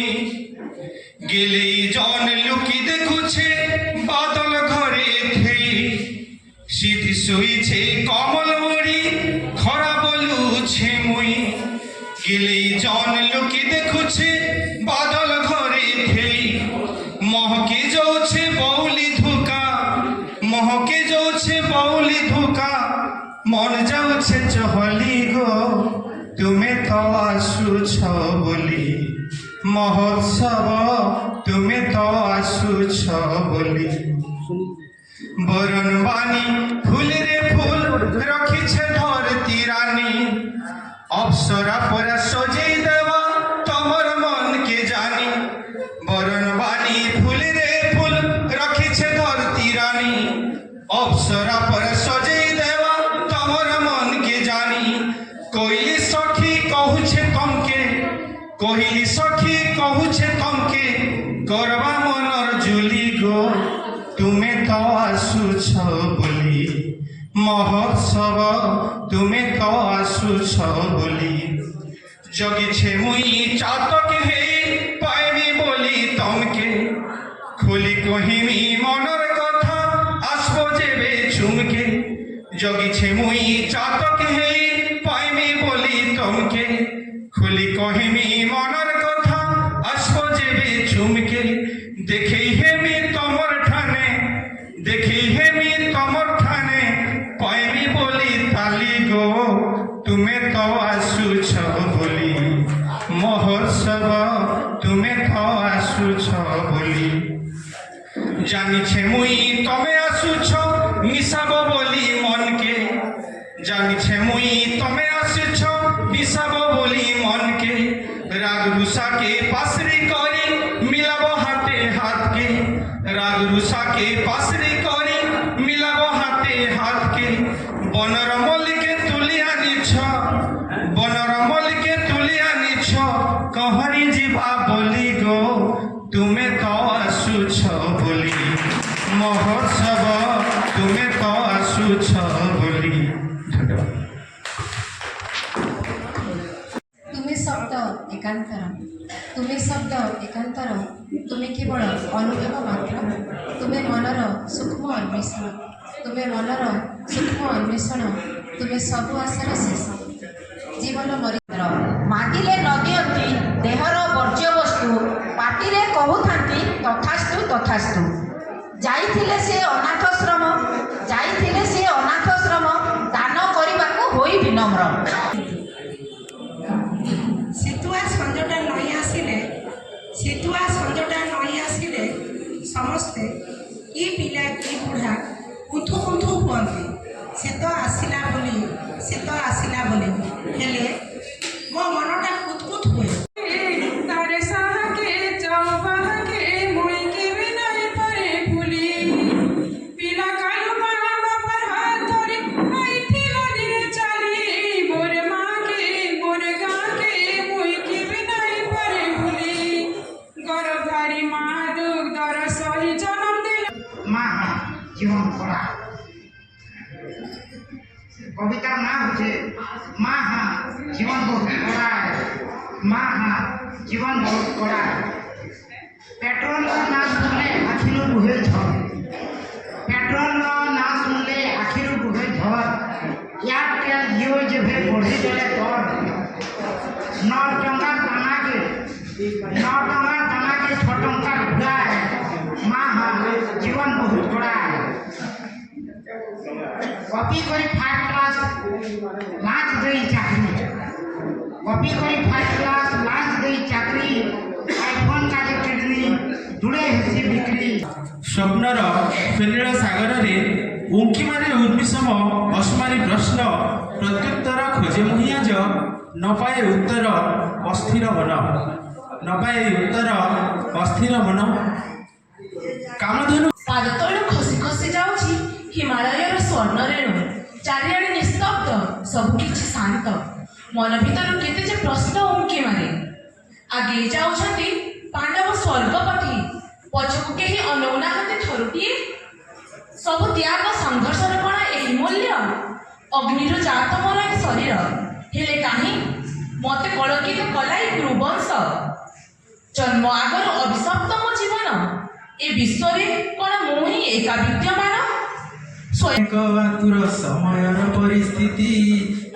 গেলেই জন লুকি দেখুছে বাদল ঘরে থেই শীত শুইছে কমল ওড়ি খরা বলুছে মই গেলেই জন লুকি দেখুছে বাদল ঘরে থেই মহকে যাচ্ছে বৌলি ধোকা মহকে যাচ্ছে বৌলি ধোকা মন যাচ্ছে চহলি গো তুমি তো আসুছ বলি মহোৎসব তুমি তো আসুছ বলি বরণ বাণী ফুল রে ফুল রখিছে ধরতি রানী অপসরা পরা সজেই দেওয়া তোমার মনকে জানি বরণ বাণী ফুল রে ফুল রখিছে ধরতি রানী অপসরা পরা সজেই দেওয়া তোমার মনকে জানি কইলি সখী কহুছে তমকে কহিলি সখী কহুছে তমকে করবা মনর জুলি গো তুমি তো আসুছ বলি মহোৎসব তুমি তো আসুছ বলি জগিছে মুই চাতক হে পাইবি বলি তমকে খুলি কহিমি মনর কথা আসবো যেবে চুমকে জগিছে মুই চাতক হে পাইবি বলি তমকে খুলি কহিমি মনর কথা আসবো যেবে চুমকে দেখেই হেমি তমর ঠানে দেখেই হেমি তমর ঠানে পাইবি বলি তালি গো তুমি তো আসুছ বলি মহোৎসব তুমি তো আসুছ বলি জানিছে মুই তবে আসুছ মিশাব বলি মনকে জানিছে মুই তবে আসুছ মিশাব বলি মনকে রাগ রুষাকে পাশরি করি মিলাব হাতে হাতকে রাগ রুষাকে পাশরি করি মিলাব হাতে হাতকে বনর মলিকে তুলি আনিছ বনর মলিকে তুলি আনিছ কহরি ଯିବା বলি গো তুমি তো আসুছ বলি মহোৎসব তুমি তো আসুছ বলি ধন্যবাদ ତୁମେ ଶବ୍ଦ ଏକାନ୍ତର ତୁମେ ଶବ୍ଦ ଏକାନ୍ତର ତୁମେ କେବଳ ଅନୁଭବ ମାତ୍ର ତୁମେ ମନର ସୂକ୍ଷ୍ମ ଅନ୍ୱେଷଣ ତୁମେ ମନର ସୂକ୍ଷ୍ମ ଅନ୍ୱେଷଣ ତୁମେ ସବୁ ଆଶାର ଶେଷ ଜୀବନ ମରିନ୍ଦ୍ର ମାଗିଲେ ନ ଦିଅନ୍ତି ଦେହର ବର୍ଜ୍ୟବସ୍ତୁ ପାଟିରେ କହୁଥାନ୍ତି ତଥାସ୍ତୁ ତଥାସ୍ତୁ ଯାଇଥିଲେ ସେ ଅନାଥଶ୍ରମ ଦାନ କରିବାକୁ ହୋଇ ବିନମ୍ର ଶୀତୁଆ ସଞ୍ଜଟା ନଈ ଆସିଲେ ସମସ୍ତେ କି ପିଲା କି ବୁଢ଼ା କୁନ୍ଥୁ କୁନ୍ଥୁ ହୁଅନ୍ତି ସେ ତ ଆସିଲା ବୋଲି ହେଲେ ମୋ ମନଟା କୁତକୁତ ହୁଏ জীবন করা কবিতার নাম হচ্ছে মা হা জীবন বহুত করায় মা হা জীবন বহুত করায় পেট্রোল না শুনলে আখিরু বুহে ঝড় পেট্রোল না শুনলে আখিরু বুহে ঝড় এয়ারটেল জিও যেভাবে বঢ়ি গেলে তোর 9 টঙ্কার দানাকে 6 টঙ্কার ঘুরায় মা হা জীবন বহুত করায় কপি করে ফার্স্ট ক্লাস লাঞ্চ দেই চাকরি আইফোন কাজে কিডনি জুড়ে হেসি বিক্রি ସ୍ୱପ୍ନର ଫେନିଳ ସାଗରରେ ଉଙ୍କିମାନେ ଉର୍ମିସମ ଅସମାରୀ ପ୍ରଶ୍ନ ପ୍ରତ୍ୟୁତ୍ତର ଖୋଜେ ମୁହିଁଆଜ ନ ପାଏ ଉତ୍ତର ଅସ୍ଥିର ମନ କାମଧେନୁ ପାଦ ତଳୁ ଖସି ଖସି ଯାଉଛି ହିମାଳୟର ସ୍ୱର୍ଣ୍ଣ ରେଣୁ ଚାରିଆଡ଼େ ନିସ୍ତବ୍ଧ ସବୁକିଛି ଶାନ୍ତ ମନ ଭିତରୁ କେତେ ଯେ ପ୍ରଶ୍ନ ଉଙ୍କି ମାରେ ଆଗେଇ ଯାଉଛନ୍ତି ପାଣ୍ଡବ ସ୍ୱର୍ଗପଥୀ ପଛକୁ କେହି ଅନଉନାହାନ୍ତି ଥରୁଟିଏ ସବୁ ତ୍ୟାଗ ସଂଘର୍ଷର କଣ ଏହି ମୂଲ୍ୟ ଅଗ୍ନିରୁ ଜାତ ମୋର ଏ ଶରୀର ହେଲେ କାହିଁ ମତେ କଳଙ୍କିତ କଲା ଏ କୁବଂଶ ଜନ୍ମ ଆଗରୁ ଅଭିଶପ୍ତ ମୋ ଜୀବନ ଏ ବିଶ୍ୱରେ କଣ ମୁଁ ହିଁ ଏକା ବିଦ୍ୟମାନ ଆତୁର ସମୟର ପରିସ୍ଥିତି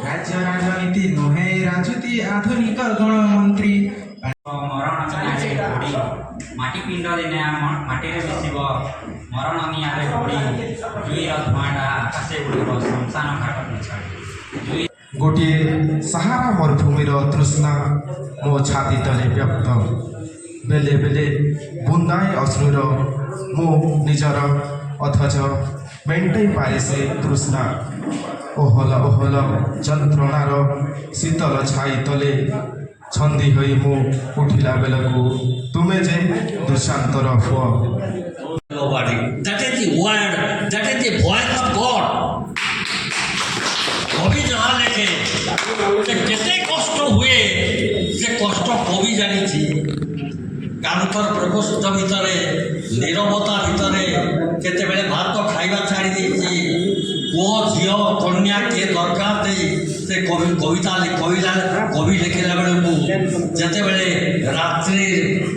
ରାଜ୍ୟ ରାଜନୀତି ନୁହେଁ ରାଜୁତି ଆଧୁନିକ ଗଣମନ୍ତ୍ରୀ ମରଣ ନିଆଁରେ ପୋଡ଼ି ମାଟି ପିଣ୍ଡ ଦିନେ ମାଟିରେ ମିଶିବ ମରଣ ନିଆଁରେ ପୋଡ଼ି ଜୁଇର ଧୂଆଁଟା ଆକାଶେ ଉଡ଼ିବ ଶ୍ମଶାନ ଘାଟ ଛାଡ଼ି ଗୋଟିଏ ସାହାରା ମରୁଭୂମିର ତୃଷ୍ଣା ମୋ ଛାତି ତଳେ ବ୍ୟକ୍ତ ବେଲେ ବେଲେ ବୁନ୍ଦାଏ ଅଶ୍ରୁର ମୁଁ ନିଜର ଅଥଚ ମେଣ୍ଟାଇ ପାରେ ସେ ତୃଷ୍ଣା ଓହଲ ଓହଲ ଯନ୍ତ୍ରଣାର ଶୀତଳ ଛାଇ ତଳେ ଛନ୍ଦି ହୋଇ ମୁଁ ଉଠିଲା ବେଳକୁ ତୁମେ ଯେ ଦୁଶାନ୍ତର ହୁଅ। Nobody. That is the word, that is the voice of God. কবি যাহা লেখে সে কেতে কষ্ট হুয়ে সে কষ্ট কবি জানিছি। কান্তর প্রকোষ্ঠ ভিতরে নীরবতা ভিতরে কেতেবেলে ভাত খাইবা ছাড়ি দিয়েছি। পুଅ ଝିଅ କନ୍ୟା କିଏ ଦରକାର ଦେଇ ସେ କବି ଲେଖିଲା ବେଳକୁ ଯେତେବେଳେ ରାତ୍ରି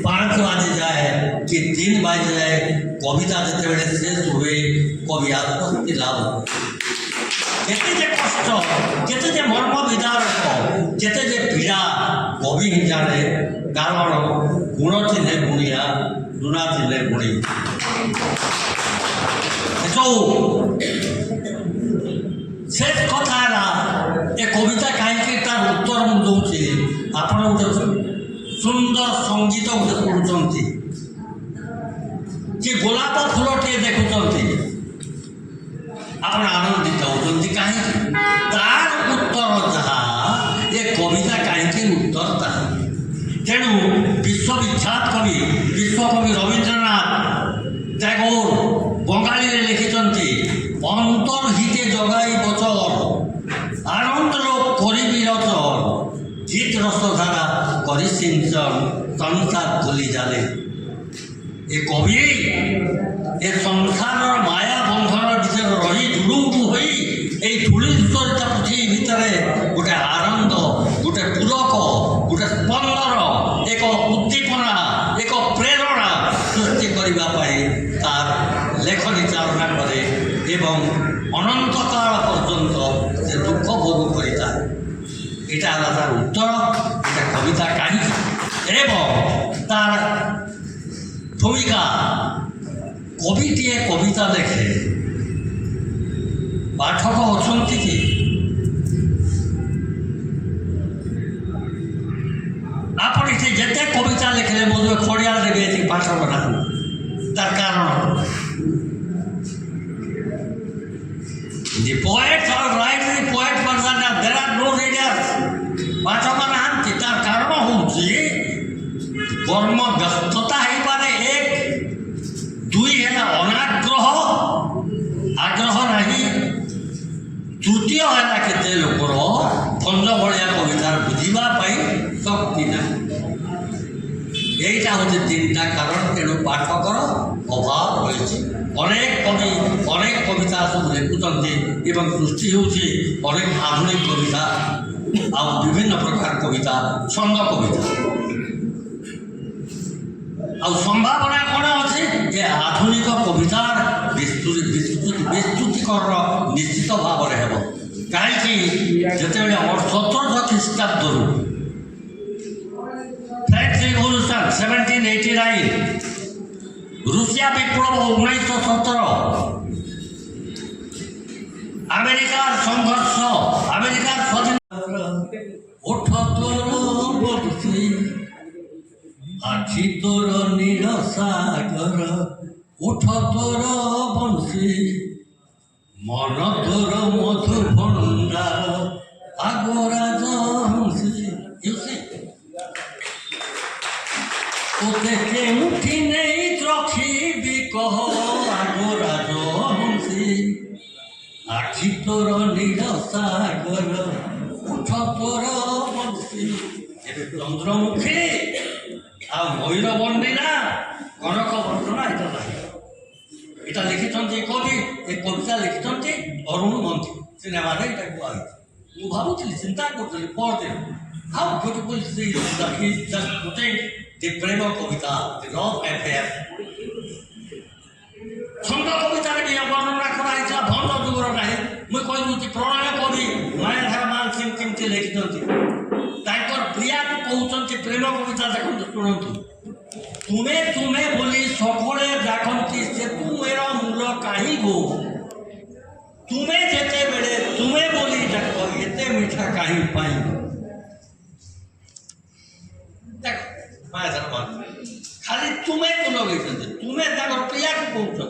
5 ବାଜିଯାଏ କି 3 ବାଜିଯାଏ କବିତା ଯେତେବେଳେ ଶେଷ ହୁଏ କବି ଆତ୍ମହତ୍ୟା ଲାଭ। କେତେ ଯେ କଷ୍ଟ, କେତେ ଯେ ମର୍ମ ବିଦାରକ, କେତେ ଯେ ପୀଡ଼ା କବି ହିଁ ଜାଣେ। କାରଣ ଗୁଣ ଥିଲେ ଗୁଣିଆ, ଲୁଣା ଥିଲେ ଗୁଣି। ଏସବୁ শেষ কথা ହେଲା ଏ କବିତା କାହିଁକି ତାର ଉତ୍ତର ମୁଁ ଦେଉଛି। ଆପଣ ଗୋଟେ ସୁନ୍ଦର ସଙ୍ଗୀତ ଗୋଟେ ପଢ଼ୁଛନ୍ତି କି ଗୋଲାପ ଫୁଲଟିଏ ଦେଖୁଛନ୍ତି, ଆପଣ ଆନନ୍ଦିତ ହେଉଛନ୍ତି କାହିଁକି? ତାର ଉତ୍ତର ଯାହା, ଏ କବିତା କାହିଁକି ଉତ୍ତର ତାହା। ତେଣୁ ବିଶ୍ୱବିଖ୍ୟାତ କବି ବିଶ୍ୱକବି ରବୀନ୍ଦ୍ରନାଥ ଟାଗୋର ବଙ୍ଗାଳୀରେ ଲେଖିଛନ୍ତି, অন্তর্হিতে জগাই বচন আনন্দ লোক করিবি রচন জিত রসধারা করি সিঞ্চন সংসার ধুলি জালে। এ কবি এ সংসারর মায়া বন্ধনের ভিতরে রহি জুড়ুঙ্গু হই এই ধূলি দূষিত পৃথিবী ভিতরে গোটে আনন্দ, গোটে পুলক, গোটে স্পন্দন, এক উদ্দীপনা, এক প্রেরণা সৃষ্টি করিবা পাই তার লেখনী চালনা করে এবং অনন্তকাল পর্যন্ত সে দুঃখ ভোগ করিଥାଏ। এটা হল তার উত্তর, এটা কবিতা কাহিনী এবং তার ভূমিকা। কবিটিয়ে কবিতা লেখে, পাঠক অଛନ୍ତି কি? ଆପଣ ଏଠି ଯେତେ କବିତା ଲେଖିଲେ ବୋଧହୁଏ ଖଡ଼ିଆଳ ଦେବେ ଏଠି ପାଠକ ନାହାନ୍ତି। ତାର କାରଣ the poets are writing the poet version, there are no readers. ପାଠକ ନାହାନ୍ତି। ତାର କାରଣ ହେଉଛି କର୍ମ ବ୍ୟସ୍ତତା ହେଇପାରେ 1, 2 ହେଲା ଅନାଗ୍ରହ, ଆଗ୍ରହ ନାହିଁ, ତୃତୀୟ ହେଲା କେତେ ଲୋକର ଭଞ୍ଜ ଭଳିଆ କବିତାର ବୁଝିବା ପାଇଁ ଶକ୍ତି ନାହିଁ। এইটা হচ্ছে 3টা কারণ। তেণু পাঠকর অভাব রয়েছে। অনেক কবি অনেক কবিতা সব লেখুଛନ୍ତି এবং সৃষ্টি ହେଉଛି অনেক আধুনিক কবিতা ଆଉ বিভিন্ন প্রকার কবিতা, ছন্দ কবিতা। ଆଉ ସମ୍ଭାବନା କ'ଣ ଅଛି ଯେ ଆଧୁନିକ କବିତାର ବିସ୍ତୃତିକରଣ ନିଶ୍ଚିତ ଭାବରେ ହେବ। କାହିଁକି? ଯେତେବେଳେ 1700 ଖ୍ରୀଷ୍ଟାବ୍ଦରୁ फ्रेंच रिवोल्यूशन 1789, रूसिया विप्लव 1917, अमेरिकार संघर्ष, अमेरिकार स्वाधीनता, ओठ तोर बंसी आखि तोर नील सागर, ओठ तोर बंसी मन तोर मधु भंडार, आगोराज हंसी। You see? ওতে কেউঠি নেই রখিবি কহ আগরাজ হংসি, আখি তোর নীল সাগর, ওঠ তোর বংশী। ଏବେ ଚନ୍ଦ୍ରମୁଖୀ ଆଉ ମୟୂର ବନ୍ଦିନା କନକ ବର୍ଣ୍ଣନା ଏଟା ନାହିଁ। এটা ଲେଖିଛନ୍ତି କବି, ଏ କବିତା ଲେଖିଛନ୍ତି ଅରୁଣ ମନ୍ତ୍ରୀ। ସିନେମାରେ ଏଟା କୁହାଯାଇଛି। ମୁଁ ଭାବୁଥିଲି, ଚିନ୍ତା କରୁଥିଲି ପରଦିନ, how beautiful is that he is just putting the Prem Kabita, the love affair। ছন্দ কবিতার ବି ବର୍ଣ୍ଣନା କରାଯାଇଥିଲା ଭଞ୍ଜ ଯୁଗର ନାହିଁ। ମୁଁ କହିଦେଉଛି ପ୍ରଣୟ କବି ମାୟାଧର ମାନ ସିଂ କେମିତି ଲେଖିଛନ୍ତି। ତାଙ୍କର ପ୍ରିୟାକୁ କହୁଛନ୍ତି ପ୍ରେମ କବିତା। ଦେଖନ୍ତୁ, ଶୁଣନ୍ତୁ। ତୁମେ ତୁମେ ବୋଲି সকলে ডাকନ୍ତି ସେ ତୁମେର ମୂଳ କାହିଁ ଗୋ, ତୁମେ ଯେତେବେଳେ ତୁମେ ବୋଲି ଡାକ ଏତେ ମିଠା କାହିଁ ପାଇଁ। ଦେଖ ମାୟାଧର ମାନ ଖାଲି ତୁମେକୁ ଲଗେଇଛନ୍ତି। ତୁମେ ତାଙ୍କର ପ୍ରିୟାକୁ କହୁଛନ୍ତି।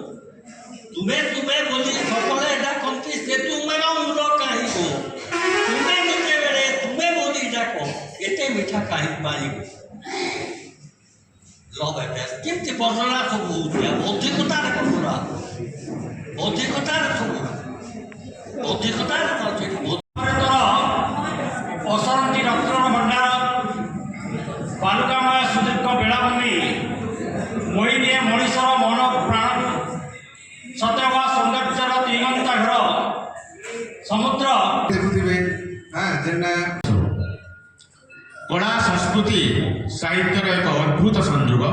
ତୁମେ ତୁମେ ବୋଲି সকলে ডাকନ୍ତି ସେ ତୁମେର ମୂଳ କାହିଁ ମିଠା କାହିଁ ପାଇଁ ଲଭ୍ ଆଫେୟାର କେମିତି ବର୍ଣ୍ଣନା ସବୁ ହେଉଛି ଅଧିକତାରେ ବର୍ଣ୍ଣନା ଅଧିକତାରେ ସବୁ ଅଧିକତାରେ ଅସରନ୍ତି ରତ୍ନ ଭଣ୍ଡାର ବାଲୁକାମୟ ସୁଦୀର୍ଘ ବେଳାଭୂମି ମୋହି ନିଏ ମଣିଷର ମନ ପ୍ରାଣ ସତେବା ସୌନ୍ଦର୍ଯ୍ୟର ଦିଗନ୍ତା ଘର ସମୁଦ୍ର ଦେଖୁଥିବେ କଳା ସଂସ୍କୃତି ସାହିତ୍ୟର ଏକ ଅଦ୍ଭୁତ ସଂଯୋଗ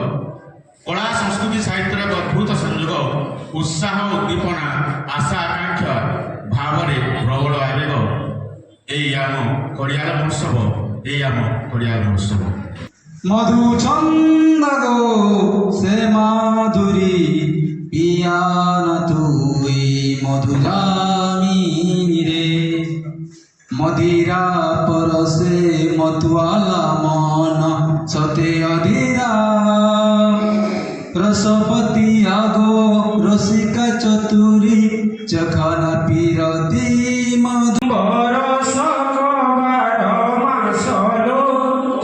କଳା ସଂସ୍କୃତି ସାହିତ୍ୟର ଏକ ଅଦ୍ଭୁତ ସଂଯୋଗ ଉତ୍ସାହ ଉଦ୍ଦୀପନା ଆଶା ଆକାଂକ୍ଷା ଭାବରେ ପ୍ରବଳ ଆବେଗ ଏଇ ଆମ କଡ଼ିଆଳ ମହୋତ୍ସବ ଏଇ ଆମ କଡ଼ିଆଳ ମହୋତ୍ସବ মধুচন্দন সে মাধুরী পিয়ান তুই মধুজামিনী রে মদিরা পরশে মতুয়ালা মন সতে অধীরা রসপতি আগো রসিকা চতুরী চখানা পিরতি মধু বরষ কবার মাসলো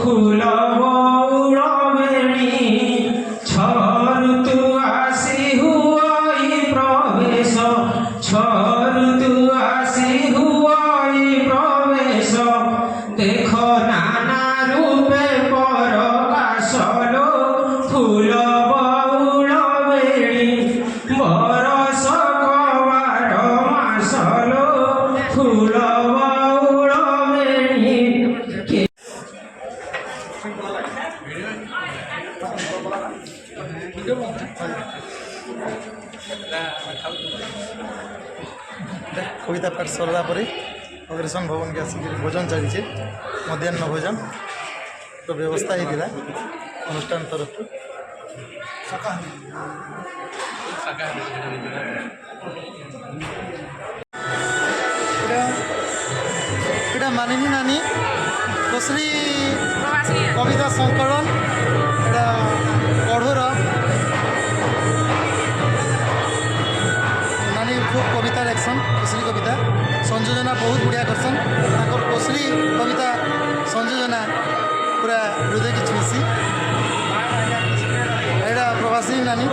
ফুল বৌড় বেণী ছরতু আসি হুয়াই প্রবেশ ছরতু আসি হুয়াই প্রবেশ দেখ নানা রূপে পরকাশলো ফুল বৌড় বেণী বরষ কবার মাসলো ফুল বৌড় বেণী কবিতা পাঠ সরলা পরে অগ্রসন ভবনকে আসিকি ভোজন চালিছে মধ্যাহ্ন ভোজন তো ব্যবস্থা হয়েছিল অনুষ্ঠান তরফ এটা মানিনী নানি কসরি কবিতা সংকলন এটা পঢ়ুর নানি খুব কবিতা লেখসন কসরি কবিতা সংযোজনা বহুত বঢ়িয়া করছেন তাঁর কসরি কবিতা সংযোজনা পুরা হৃদয়কে ছুঁইছি এটা প্রবাসী নানি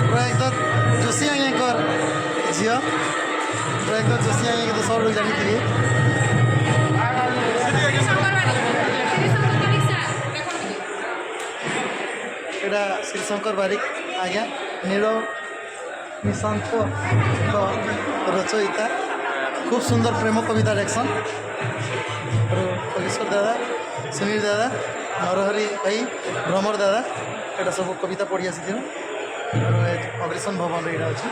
প্রয়াগদত্ত যোশী আজ্ঞাঙ্কর ঝিও প্রয়াগদত্ত যোশী আজ্ঞাকে তো সব লোক জানিথিবে এটা শ্রীশঙ্কর বারিক আজ্ঞা নীল নিশান্ত রচয়িতা খুব সুন্দর প্রেম কবিতা লেখসন কবিশ্বর দাদা সুনীল দাদা নরহরি ভাই ভ্রমর দাদা এটা সব কবিতা পড়ি আসিছিল অগ্রসন ভবন এটা আছে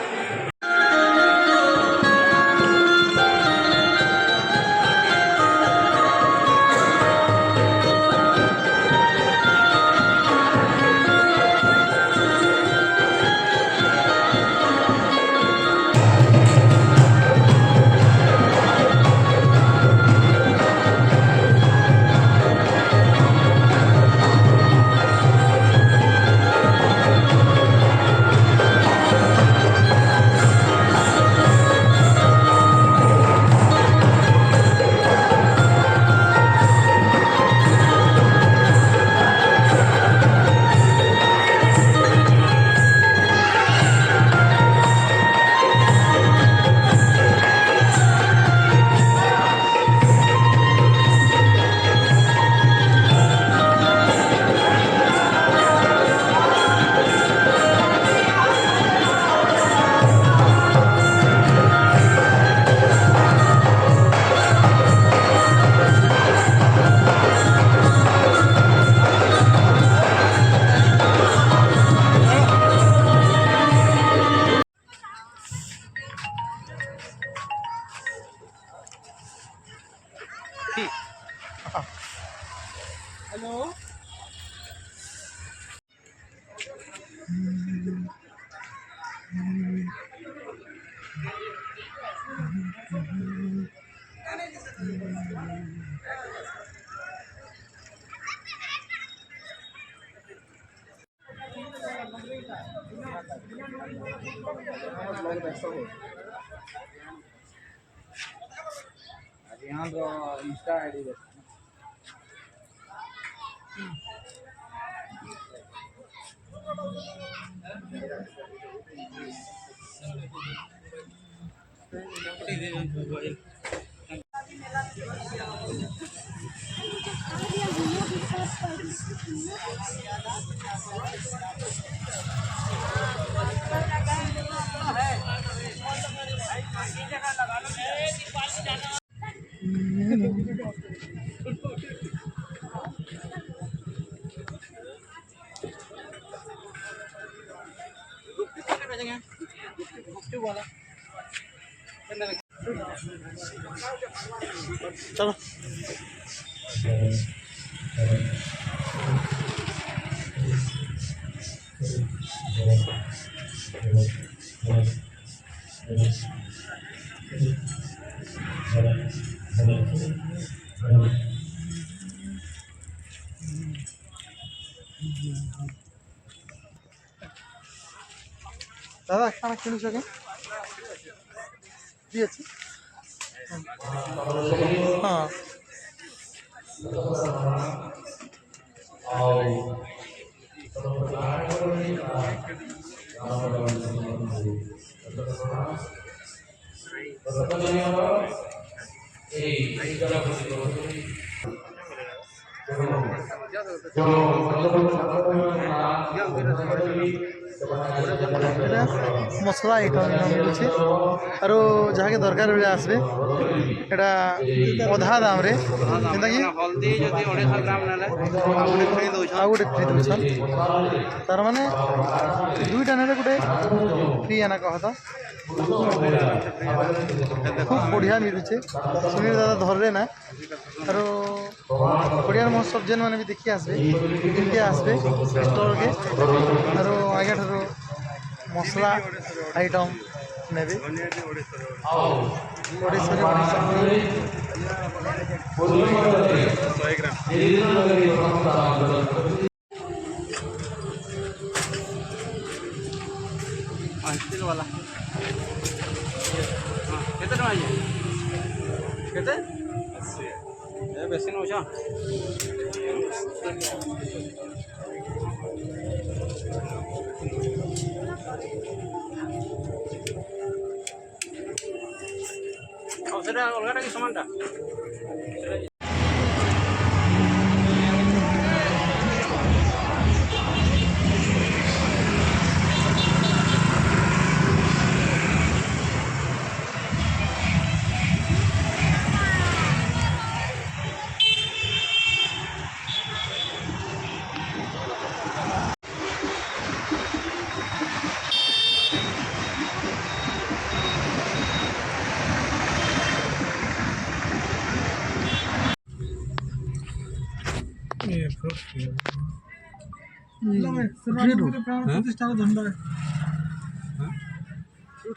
इंस्टा आईडी चलो दादा खाना किणुछ के दी अच्छी हाँ मसला आइटम मिलूचे आरो जहाँके दरकार बेले आसबे एटा अधा दाम रे जेंता कि हल्दी जदि 250 ग्राम नेले आ गोटे फ्री दउछन तार माने दुईटा नेले गोटे फ्री आना कहत खूब बढ़िया मिलूचे सुनील दादा धरले ना आरो बढ़िया महोत्सव जेन माने भी देखी आसबे इनके आसबे स्टोर के आरो आगे ठारो मसला आइटम नेबे ओडिसा 100 ग्राम स्टील वाला केते टका ये केते 80 ए बेसी नउछ और सेटा अलगाटा कि समानटा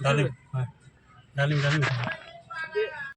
डालिम डालिम